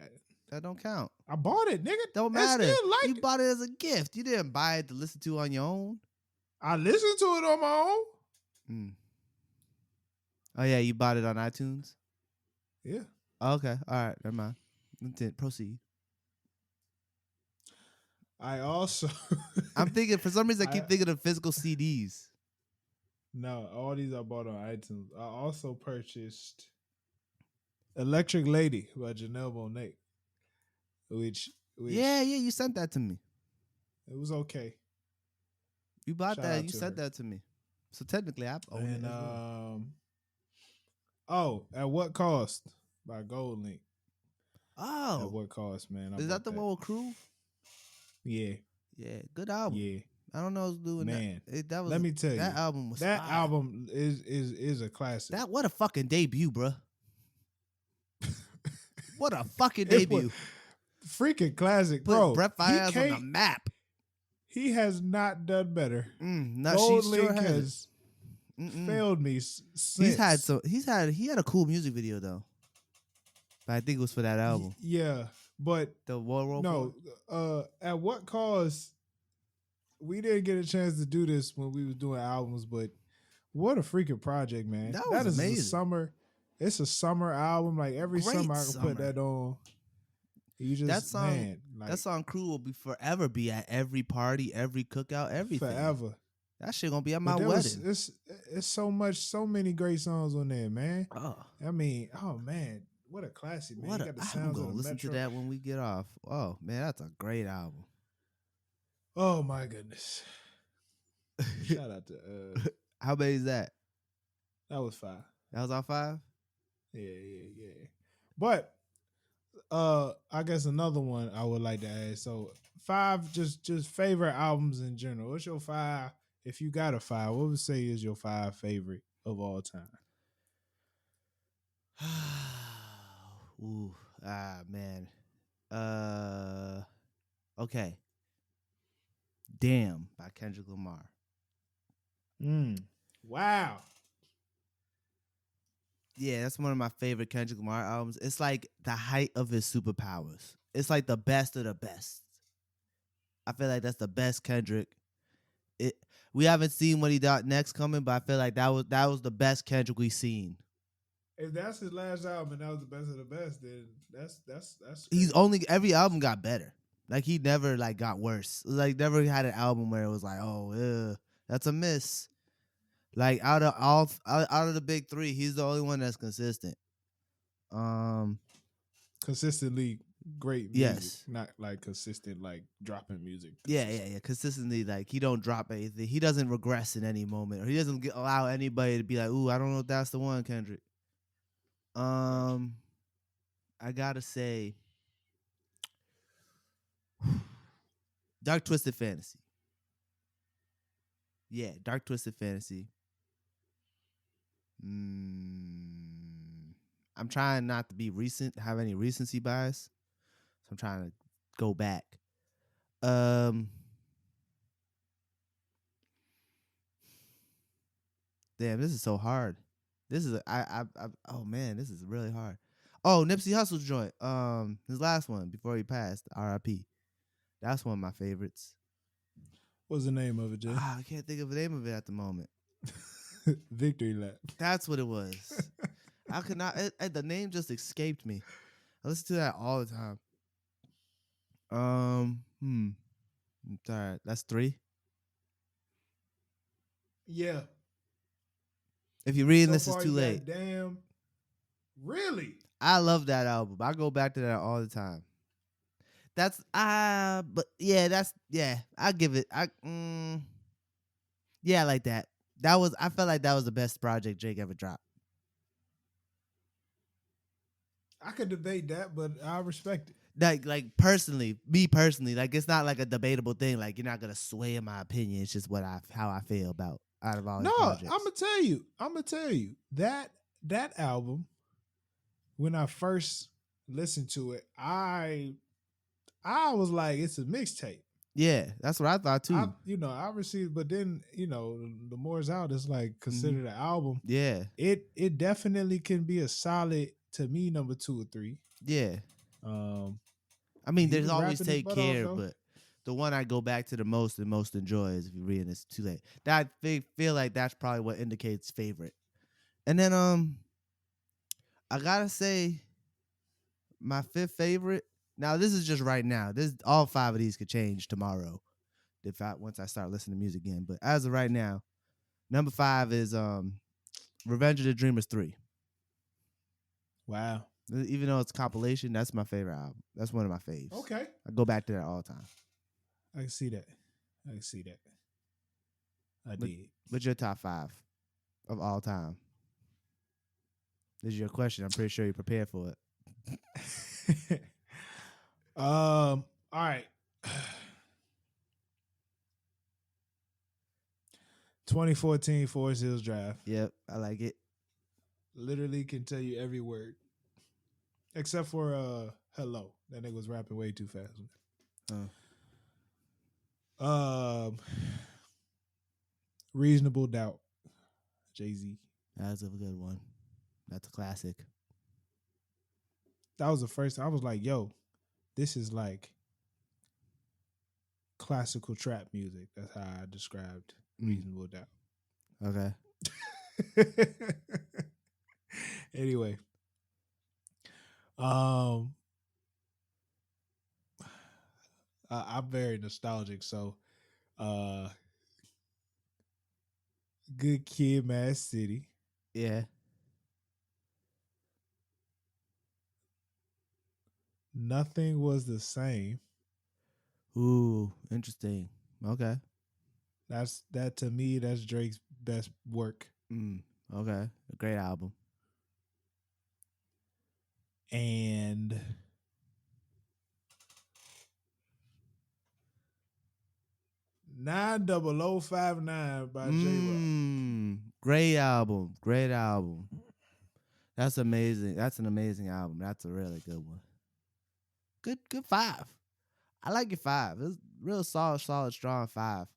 That don't count. I bought it, nigga. Don't matter. You bought it as a gift. You didn't buy it to listen to on your own. I listened to it on my own. Oh yeah, you bought it on iTunes? Yeah. Oh, okay. All right. Never mind. Proceed. I also I'm thinking for some reason I keep thinking of physical CDs. No, all these I bought on iTunes. I also purchased Electric Lady by Janelle Monáe, which yeah, you sent that to me. It was okay. You bought that. You sent that to me. So technically, I own it as well. At What Cost by Gold Link. Oh, At What Cost, man? Is that the one with Crew? Yeah. Yeah, good album. Yeah. I don't know who's doing man, that. Let me tell you, that album was that fire. album is a classic. What a fucking debut, bro. What a fucking debut. Freaking classic, Put bro. Brett Fayez on the map. He has not done better. No, Gold she Link sure has failed me since. He had a cool music video though. But I think it was for that album. Yeah, but the World no. At What Cost? We didn't get a chance to do this when we was doing albums, but what a freaking project, man! That is amazing. A summer. It's a summer album. Like every summer, I can put that on. You just that song "Crew" will forever be at every party, every cookout, everything. Forever. That shit gonna be at my wedding. It's so many great songs on there, man. I mean, oh man, what a classic, man! You got the sounds of the listen Metro. to that when we get off. Oh man, that's a great album. Oh my goodness! Shout out to how many is that? That was 5. That was all 5. Yeah. But I guess another one I would like to add. So 5 just favorite albums in general. What's your 5? If you got a 5, what would you say is your 5 favorite of all time? Ooh, man. Okay. Damn by Kendrick Lamar. Wow. Yeah, that's one of my favorite Kendrick Lamar albums. It's like the height of his superpowers. It's like the best of the best. I feel like that's the best Kendrick. We haven't seen what he got next coming, but I feel like that was the best Kendrick we've seen. If that's his last album and that was the best of the best, then that's every album got better. Like he never like got worse. Like never had an album where it was like, oh, that's a miss. Like out of the big 3, he's the only one that's consistent. Consistently great music. Yes. Not like consistent like dropping music. Yeah. Consistently, like he don't drop anything. He doesn't regress in any moment, or he doesn't allow anybody to be like, ooh, I don't know if that's the one, Kendrick. I gotta say, Dark Twisted Fantasy. Yeah, Dark Twisted Fantasy. I'm trying not to be have any recency bias. So I'm trying to go back. Damn, this is so hard. This is oh man, this is really hard. Oh, Nipsey Hussle's joint. His last one before he passed, R.I.P. That's one of my favorites. What's the name of it, Jay? I can't think of the name of it at the moment. Victory Lap. That's what it was. I could not. The name just escaped me. I listen to that all the time. Sorry, that's 3. Yeah. If you're reading this, is too late. Damn. Really? I love that album. I go back to that all the time. That's but yeah, I give it. Yeah, I like that. I felt like that was the best project Drake ever dropped. I could debate that, but I respect it. Like personally, me personally, like it's not like a debatable thing. Like you're not gonna sway in my opinion. It's just how I feel about out of all these projects. I'm gonna tell you that album. When I first listened to it, I was like, it's a mixtape. Yeah, that's what I thought too. I received, but then the more it's out, it's like considered an album. Yeah, it definitely can be a solid to me number 2 or 3. Yeah. I mean, there's always Take Care, but the one I go back to the most and most enjoy is If You're Reading This Too Late. That I feel like that's probably what indicates favorite. And then I gotta say, my fifth favorite. Now this is just right now. This all 5 of these could change tomorrow once I start listening to music again. But as of right now, number 5 is Revenge of the Dreamers 3. Wow. Even though it's a compilation, that's my favorite album. That's one of my faves. Okay. I go back to that all the time. I can see that. I did. What's your top 5 of all time? This is your question. I'm pretty sure you're prepared for it. All right. 2014 Forest Hills Drive. Yep, I like it. Literally can tell you every word. Except for hello. That nigga was rapping way too fast. Reasonable Doubt. Jay-Z. That's a good one. That's a classic. That was the first. I was like, yo, this is like classical trap music. That's how I described Reasonable Doubt. Okay. Anyway. I'm very nostalgic, so Good Kid, Mad City. Yeah. Nothing Was the Same. Ooh, interesting. Okay. That to me, that's Drake's best work. Okay. A great album. And 90059 by J-Rock. Great album. Great album. That's amazing. That's an amazing album. That's a really good one. Good 5. I like your 5. It's real solid, strong 5.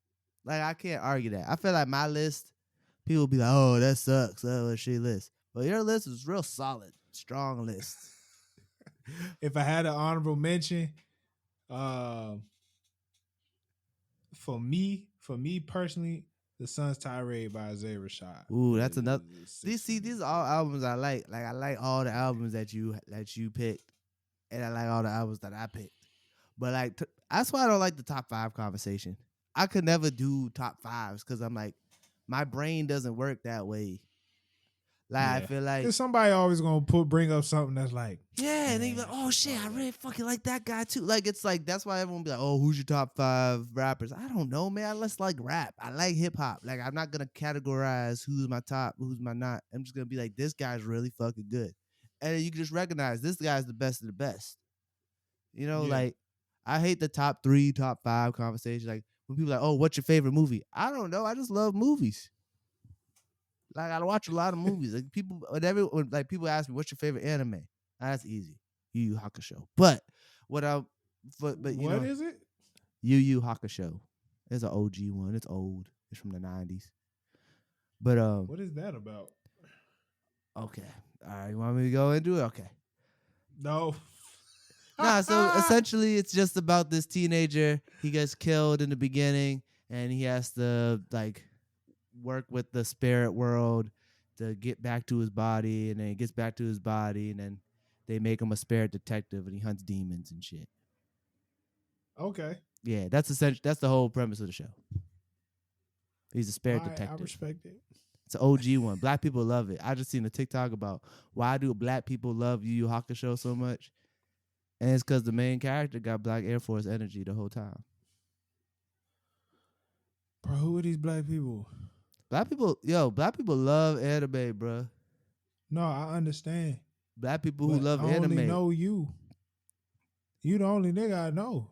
Like, I can't argue that. I feel like my list, people be like, oh, that sucks. Oh, what's she list? But your list is real solid, strong list. If I had an honorable mention, for me personally, The Sun's Tirade by Isaiah Rashad. Ooh, that's another. These are all albums I like. Like, I like all the albums that you picked, and I like all the albums that I picked. But like, that's why I don't like the top 5 conversation. I could never do top 5s because I'm like, my brain doesn't work that way. Like, yeah. I feel like somebody always gonna bring up something that's like, yeah, and they be like, oh shit, I really fucking like that guy too. Like, it's like, that's why everyone be like, oh, who's your top 5 rappers? I don't know, man. I just like rap. I like hip hop. Like, I'm not gonna categorize who's my top, who's my not. I'm just gonna be like, this guy's really fucking good, and you can just recognize this guy's the best of the best. You know, like, I hate the top 3, top 5 conversation. Like, when people are like, oh, what's your favorite movie? I don't know. I just love movies. Like, I watch a lot of movies. Like, people ask me, what's your favorite anime? That's easy. Yu Yu Hakusho. But what is it? Yu Yu Hakusho. It's an OG one. It's old. It's from the 90s. But what is that about? Okay. All right. You want me to go into it? Okay. No. Nah, so essentially it's just about this teenager. He gets killed in the beginning and he has to like work with the spirit world to get back to his body, and then he gets back to his body, and then they make him a spirit detective and he hunts demons and shit. Okay. Yeah, that's the whole premise of the show. He's a spirit detective. I respect it. It's an OG one. Black people love it. I just seen a TikTok about why do black people love Yu Yu Hakusho so much. And it's because the main character got Black Air Force energy the whole time. Bro, who are these black people? Black people love anime, bro. No, I understand. Black people who love anime. I only know you. You the only nigga I know.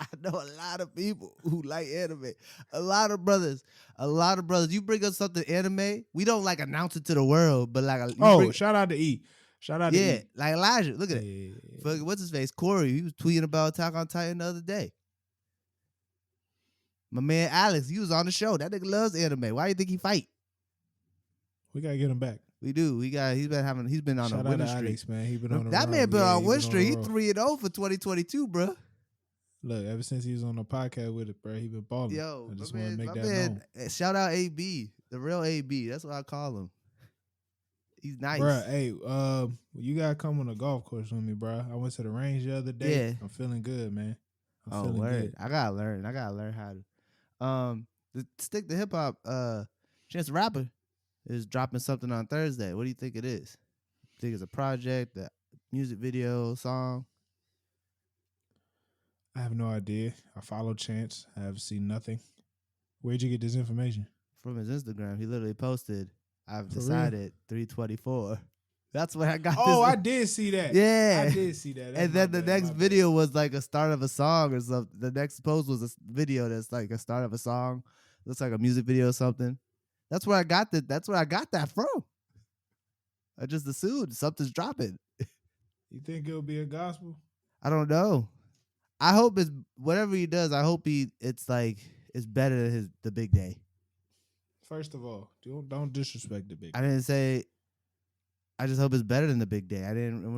I know a lot of people who like anime. A lot of brothers. You bring us something anime, we don't like announce it to the world, but like shout out to E. Shout out to E. Yeah, like Elijah. Look at it. What's his face? Corey. He was tweeting about Attack on Titan the other day. My man Alex, he was on the show. That nigga loves anime. Why do you think he fight? We gotta get him back. We do. He's been on Shout a winning out to streak. Alex, man. He been on that man been on a winning streak. He 3-0 for 2022, bro. Look, ever since he was on the podcast with it, bro, he been balling. Yo, I just want to make that known. Shout out AB, the real AB. That's what I call him. He's nice. Bruh, hey, you gotta come on the golf course with me, bruh. I went to the range the other day. Yeah. I'm feeling good, man. I'm feeling good. I gotta learn how to. To stick to hip hop, Chance the Rapper is dropping something on Thursday. What do you think it is? Think it's a project, a music video, song? I have no idea. I follow Chance. I have seen nothing. Where'd you get this information? From his Instagram. He literally posted, I've decided 324. That's where I got this. Oh, I did see that. Yeah. I did see that. And then the next video was like a start of a song or something. The next post was a video that's like a start of a song. Looks like a music video or something. That's where I got that. That's where I got that from. I just assumed something's dropping. You think it'll be a gospel? I don't know. I hope it's whatever he does. I hope it's better than the Big Day. First of all, don't disrespect the Big Day. I didn't say. I just hope it's better than the Big Day.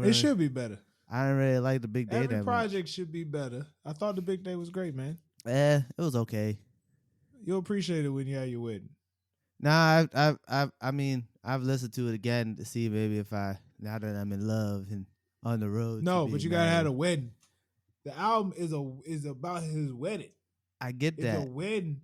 It should be better. I didn't really like the Big Day. Every project should be better. I thought the Big Day was great, man. It was okay. You'll appreciate it when you're at your wedding. Nah, I've listened to it again to see maybe if now that I'm in love and on the road. No, but you gotta have a wedding. The album is about his wedding. I get that. It's a wedding.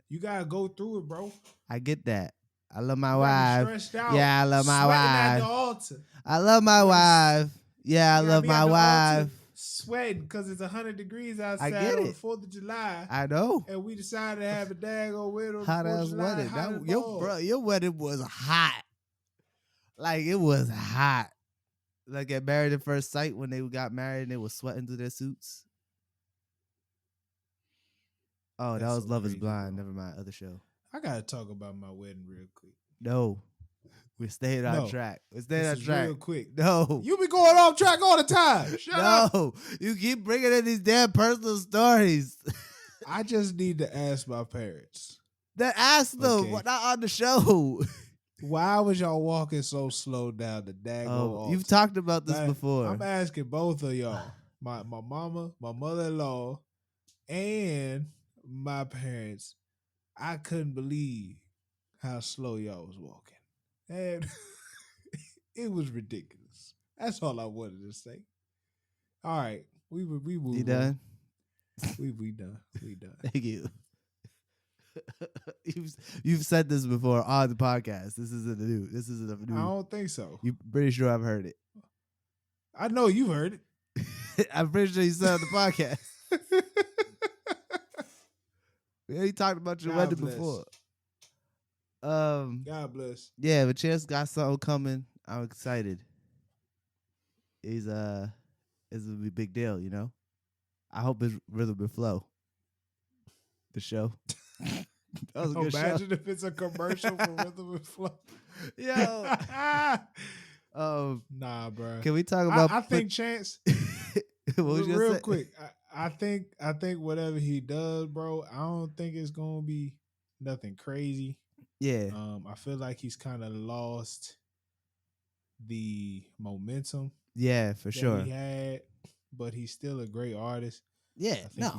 You gotta go through it, bro. I get that. I love my wife. Stressed out, yeah, I love my wife. At the altar. I love my wife. Yeah, I love my wife. Sweating because it's 100 degrees outside on the 4th of July. I know. And we decided to have a daggone wedding on hot the 4th of July. Wedding. Your wedding was hot. Like, it was hot. Like at Married at First Sight when they got married and they were sweating through their suits. Oh, that was Love is Blind. Never mind. Other show. I got to talk about my wedding real quick. No. We're staying on track. We're staying on track. Real quick. No. You be going off track all the time. Shut up. No. You keep bringing in these damn personal stories. I just need to ask my parents. Then ask them. Okay. Not on the show. Why was y'all walking so slow down the daggone altar? You've talked about this before. I'm asking both of y'all. My mama, my mother-in-law, and my parents. I couldn't believe how slow y'all was walking. And it was ridiculous. That's all I wanted to say. All right. We moved. You done? We done. Thank you. You've said this before on the podcast. This isn't new. I don't think so. You're pretty sure I've heard it. I know you've heard it. I'm pretty sure you said it on the podcast. Yeah, you talked about your wedding before. God bless. Yeah, but Chance got something coming. I'm excited. It's a big deal, you know. I hope it's Rhythm and Flow. The show. That was a good Imagine show. If it's a commercial for Rhythm and Flow. Yo. Nah, bro. Can we talk about? I think Chance. Real quick. I think whatever he does, bro. I don't think it's gonna be nothing crazy. Yeah. I feel like he's kind of lost the momentum. Yeah, for sure. He had, but he's still a great artist. Yeah, I think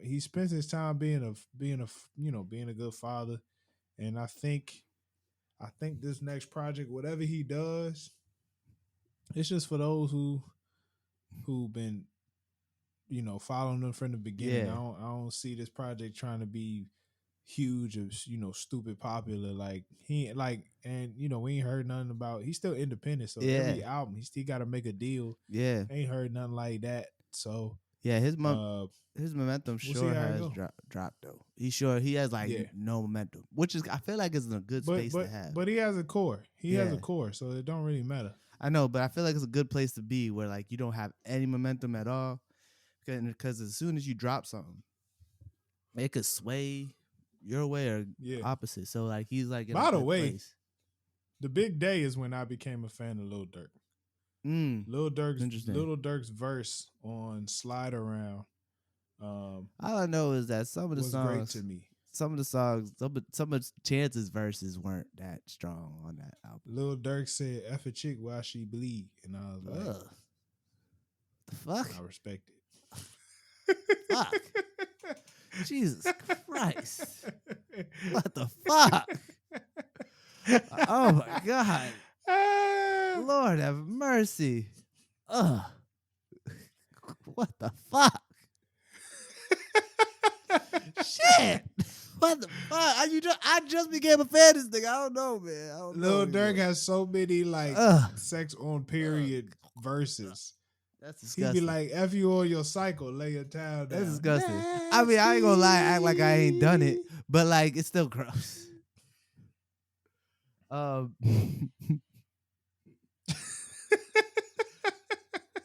he spent his time being a good father, and I think this next project, whatever he does, it's just for those who've been, following him from the beginning. Yeah. I don't see this project trying to be huge or stupid popular like we ain't heard nothing about. He's still independent, so every album he still got to make a deal. Yeah, ain't heard nothing like that. So yeah, his momentum has dropped though. He has no momentum, which is I feel like is a good space to have. But he has a core. He has a core, so it don't really matter. I know, but I feel like it's a good place to be where like you don't have any momentum at all, because as soon as you drop something, it could sway your way or opposite. So like he's like in by the way, place. The big day is when I became a fan of Lil Durk. Lil Durk's verse on Slide Around. All I know is that some of the songs great to me. Some of Chance's verses weren't that strong on that album. Lil Durk said F a chick while she bleed, and I was like, the fuck? I respect it. Fuck. Jesus Christ. What the fuck? Oh my God. Lord have mercy. Ugh. What the fuck? Shit. What the fuck? I just became a fan of this nigga. I don't know, man. I don't know. Lil Durk has so many like sex on period verses. That's disgusting. He be like, F you on your cycle, lay your towel down. That's disgusting. I mean, I ain't gonna lie, act like I ain't done it, but like it's still gross.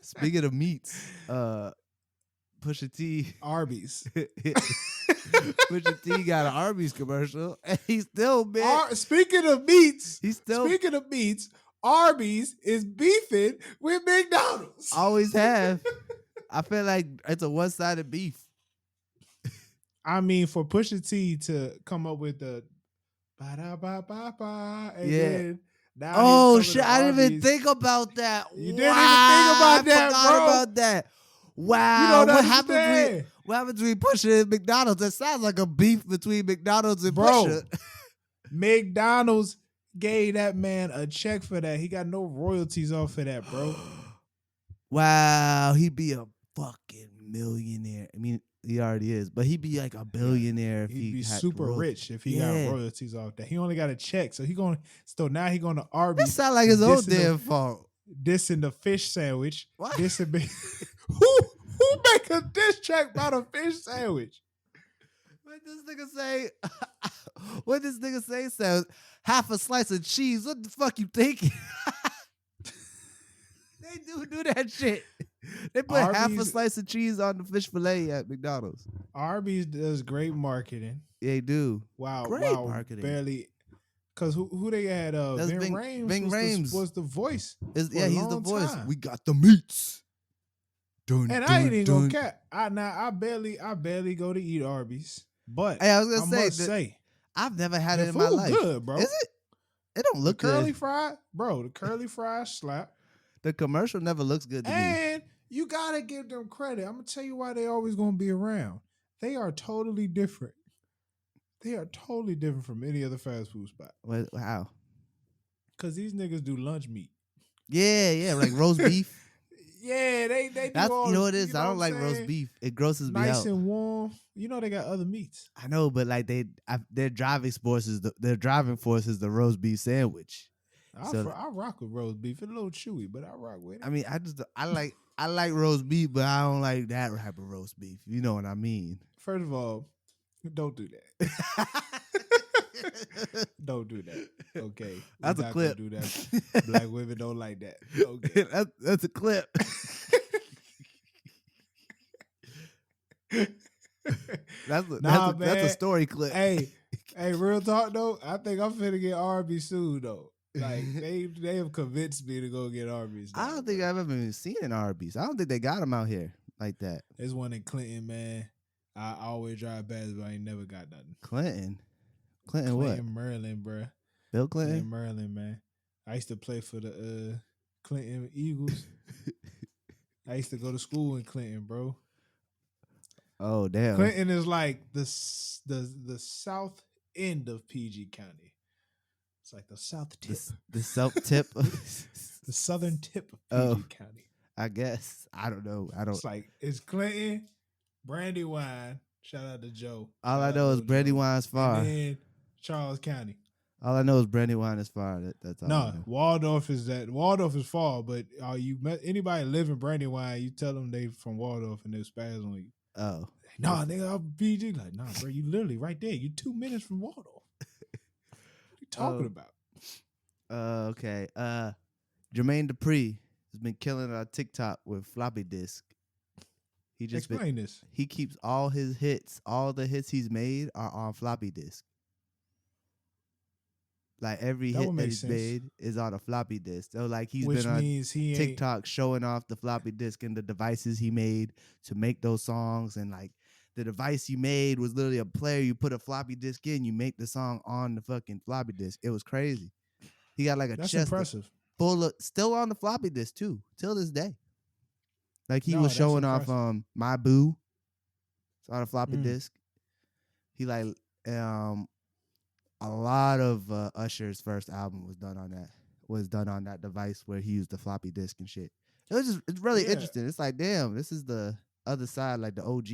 Speaking of meats, Pusha T. Arby's. Pusha T got an Arby's commercial, and he's still big. Speaking of meats, Arby's is beefing with McDonald's. Always have. I feel like it's a one-sided beef. I mean, for Pusha T to come up with the ba-da-ba-ba-ba, and then now shit, I didn't even think about that. You didn't even think about that, bro. About that. Wow. You don't understand. What happened between Pusha and McDonald's? That sounds like a beef between McDonald's and Pusha. McDonald's gave that man a check for that. He got no royalties off of that, bro. Wow. He'd be a fucking millionaire. I mean, he already is, but he'd be like a billionaire if he'd be had super rich if he got royalties off that. He only got a check, so now he going to Arby's. That sound like his own damn fault. Dissing the fish sandwich. What? Who make a diss track about a fish sandwich? What this nigga say? Says half a slice of cheese. What the fuck you thinking? They do that shit. They put half a slice of cheese on the fish fillet at McDonald's. Arby's does great marketing. They do. Wow, great marketing. Barely. Because who they had? Ving Rhames was the voice. He's the voice. Time. We got the meats. I ain't even gonna cap. I barely go to eat Arby's. But hey, I was gonna must say, I've never had it in my life. Good, bro. Is it? It don't look good. Curly fried, bro. The curly fries slap. The commercial never looks good to me. And you gotta give them credit. I'm gonna tell you why they always gonna be around. They are totally different. They are totally different from any other fast food spot. How? Because these niggas do lunch meat. Yeah, like roast beef. Yeah, they do That's, all. You know what it is? I don't like roast beef. It grosses me out. Nice and warm. You know they got other meats. I know, but like their driving force is the roast beef sandwich. I rock with roast beef. It's a little chewy, but I rock with it. I mean, I like roast beef, but I don't like that type of roast beef. You know what I mean? First of all, don't do that. Don't do that. Okay, that's a clip. Do that. Black women don't like that. Okay, that's a clip. That's a story clip. Hey, real talk though. I think I'm finna get Arby's soon though. Like they have convinced me to go get Arby's. I don't think I've ever even seen an Arby's. I don't think they got them out here like that. There's one in Clinton, man. I always drive past, but I ain't never got nothing. Clinton what? Maryland, bro. Bill Clinton? In Maryland, man. I used to play for the Clinton Eagles. I used to go to school in Clinton, bro. Oh, damn. Clinton is like the south end of PG County. It's like the south tip. The south tip? The southern tip of PG County. I guess. I don't know. It's Clinton, Brandywine. Shout out to Joe. All I know is Brandywine's far. And then Charles County. All I know is Brandywine is far. That's all. No, Waldorf is far, but you met anybody live in Brandywine, you tell them they from Waldorf and they'll spaz on you. Oh. Nah, nigga, I'm PG. Like, nah, bro, you literally right there. You 2 minutes from Waldorf. What you talking about? Okay. Jermaine Dupri has been killing it on TikTok with floppy disk. Explain this. He keeps all his hits. All the hits he's made are on floppy disk. Like every hit that he's made is on a floppy disk. So like he's been on TikTok showing off the floppy disk and the devices he made to make those songs. And like the device he made was literally a player. You put a floppy disk in, you make the song on the fucking floppy disk. It was crazy. He got like a chest impressive. Full of, still on the floppy disk too, till this day. Like he was showing off My Boo. It's on a floppy disk. He like a lot of Usher's first album was done on that. was done on that device where he used the floppy disk and shit. It's really interesting. It's like, damn, this is the other side, like the OG,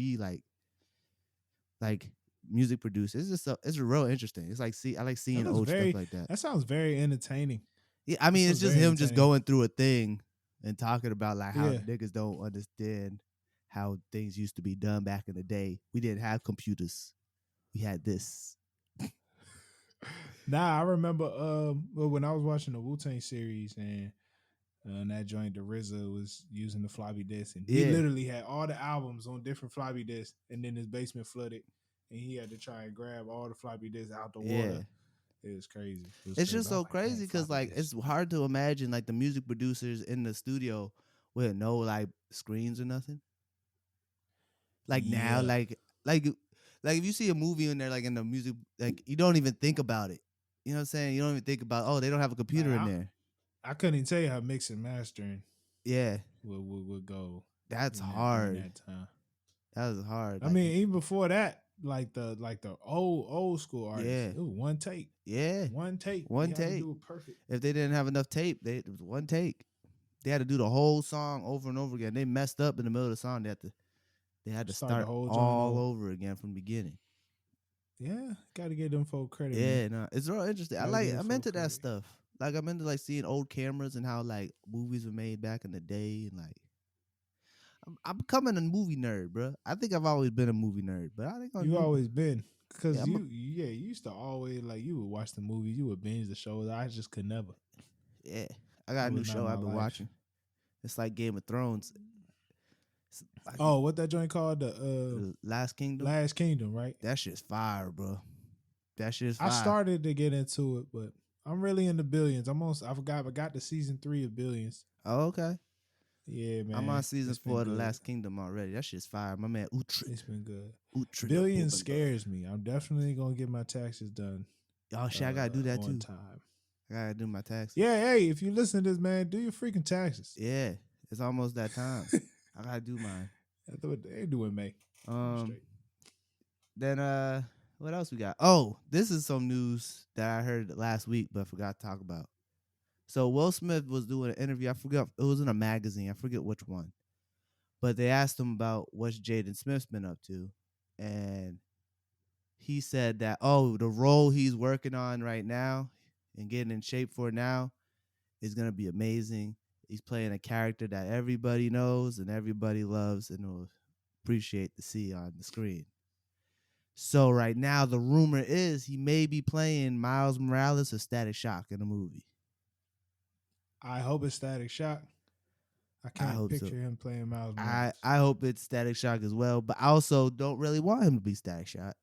like music producers. It's real interesting. It's like I like seeing old stuff like that. That sounds very entertaining. Yeah, I mean, it's just him just going through a thing and talking about like how niggas don't understand how things used to be done back in the day. We didn't have computers. We had this. Nah, I remember when I was watching the Wu-Tang series and that joint, the RZA was using the floppy disk, and he literally had all the albums on different floppy disks, and then his basement flooded, and he had to try and grab all the floppy disks out the water. It was crazy. It's just so crazy because like it's hard to imagine like the music producers in the studio with no like screens or nothing. Like now, like if you see a movie in there, like in the music, like you don't even think about it. You know what I'm saying? You don't even think about, oh, they don't have a computer in there. I couldn't even tell you how mixing and mastering would go. That's hard. That time. That was hard. I mean, even before that, like the old school artists, it was one take. Yeah. One take. One take. Do it perfect. If they didn't have enough tape, it was one take. They had to do the whole song over and over again. They messed up in the middle of the song. They had to start all over again from the beginning. Yeah, gotta give them folk credit. Yeah, no, it's real interesting. I'm into that stuff. Like I'm into like seeing old cameras and how like movies were made back in the day, and like I'm becoming a movie nerd, bro. I think I've always been a movie nerd, but I think you've always been, because you used to always like you would watch the movies, you would binge the shows. I just could never. Yeah, I got a new show I've been watching. It's like Game of Thrones. Like, what that joint called? The Last Kingdom. Last Kingdom, right? That shit's fire, bro. That shit's fire. I started to get into it, but I'm really into Billions. I got to season 3 of Billions. Oh, okay. Yeah, man. I'm on season 4 of The Last Kingdom already. That shit's fire. My man Utrecht. It's been good. Billions scares me. I'm definitely gonna get my taxes done. Oh shit, I gotta do that too. Time. I gotta do my taxes. Yeah, hey, if you listen to this, man, do your freaking taxes. Yeah, it's almost that time. I gotta do mine. That's what they doing, May. Then what else we got? Oh, this is some news that I heard last week but forgot to talk about. So Will Smith was doing an interview. I forgot, it was in a magazine. I forget which one. But they asked him about what Jaden Smith's been up to. And he said that, the role he's working on right now and getting in shape for now is going to be amazing. He's playing a character that everybody knows and everybody loves and will appreciate to see on the screen. So right now, the rumor is he may be playing Miles Morales or Static Shock in a movie. I hope it's Static Shock. I can't picture him playing Miles Morales. I hope it's Static Shock as well, but I also don't really want him to be Static Shock.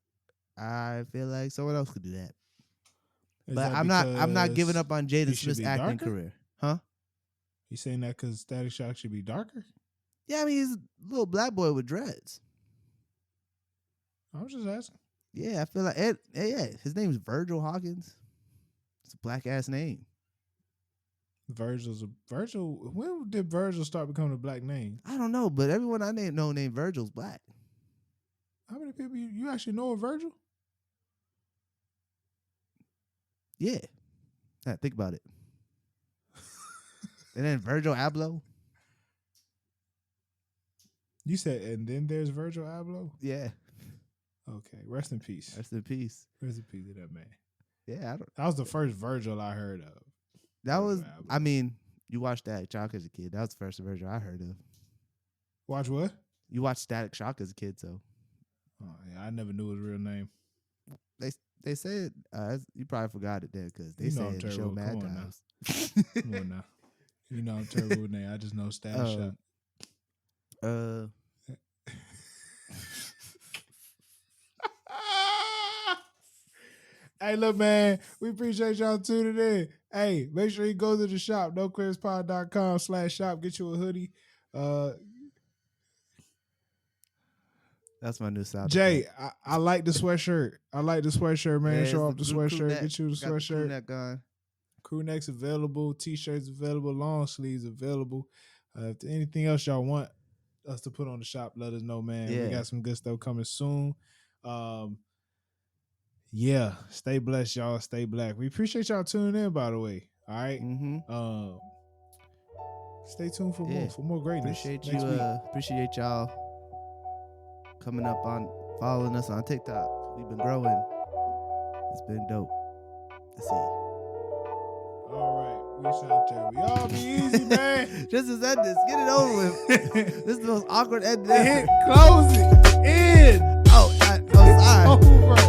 I feel like someone else could do that. But I'm not giving up on Jaden Smith's acting career. Huh? You saying that because Static Shock should be darker? Yeah, I mean, he's a little black boy with dreads. I was just asking. Yeah, I feel like his name is Virgil Hawkins. It's a black ass name. Virgil. When did Virgil start becoming a black name? I don't know, but everyone I know named Virgil's black. How many people you actually know of Virgil? Yeah. Think about it. And then Virgil Abloh. You said, and then there's Virgil Abloh? Yeah. Okay. Rest in peace. Rest in peace. Rest in peace to that man. Yeah, that was the first Virgil I heard of. That was, I mean, you watched Static Shock as a kid. That was the first Virgil I heard of. Watch what? You watched Static Shock as a kid, so. Oh, yeah, I never knew his real name. They said, you probably forgot it then because they said the show Mad Times. Come on now. You know I'm terrible with name. I just know Static Shock. Hey, look, man, we appreciate y'all tuning in. Hey, make sure you go to the shop, noclearspod.com/shop. Get you a hoodie. That's my new sound. Jay, I like the sweatshirt. Man. Show off the sweatshirt. Get you the sweatshirt. Crew necks available. T-shirts available. Long sleeves available. If there's anything else y'all want us to put on the shop, let us know, man. Yeah. We got some good stuff coming soon. Yeah, stay blessed, y'all. Stay black. We appreciate y'all tuning in, by the way. All right. Mm-hmm. Stay tuned for more greatness. Appreciate y'all coming up on following us on TikTok. We've been growing. It's been dope. Let's see. All right, we shot there. We all be easy, man. Just as end this, get it over with. This is the most awkward end ever. Close it. In. Oh, sorry. Over.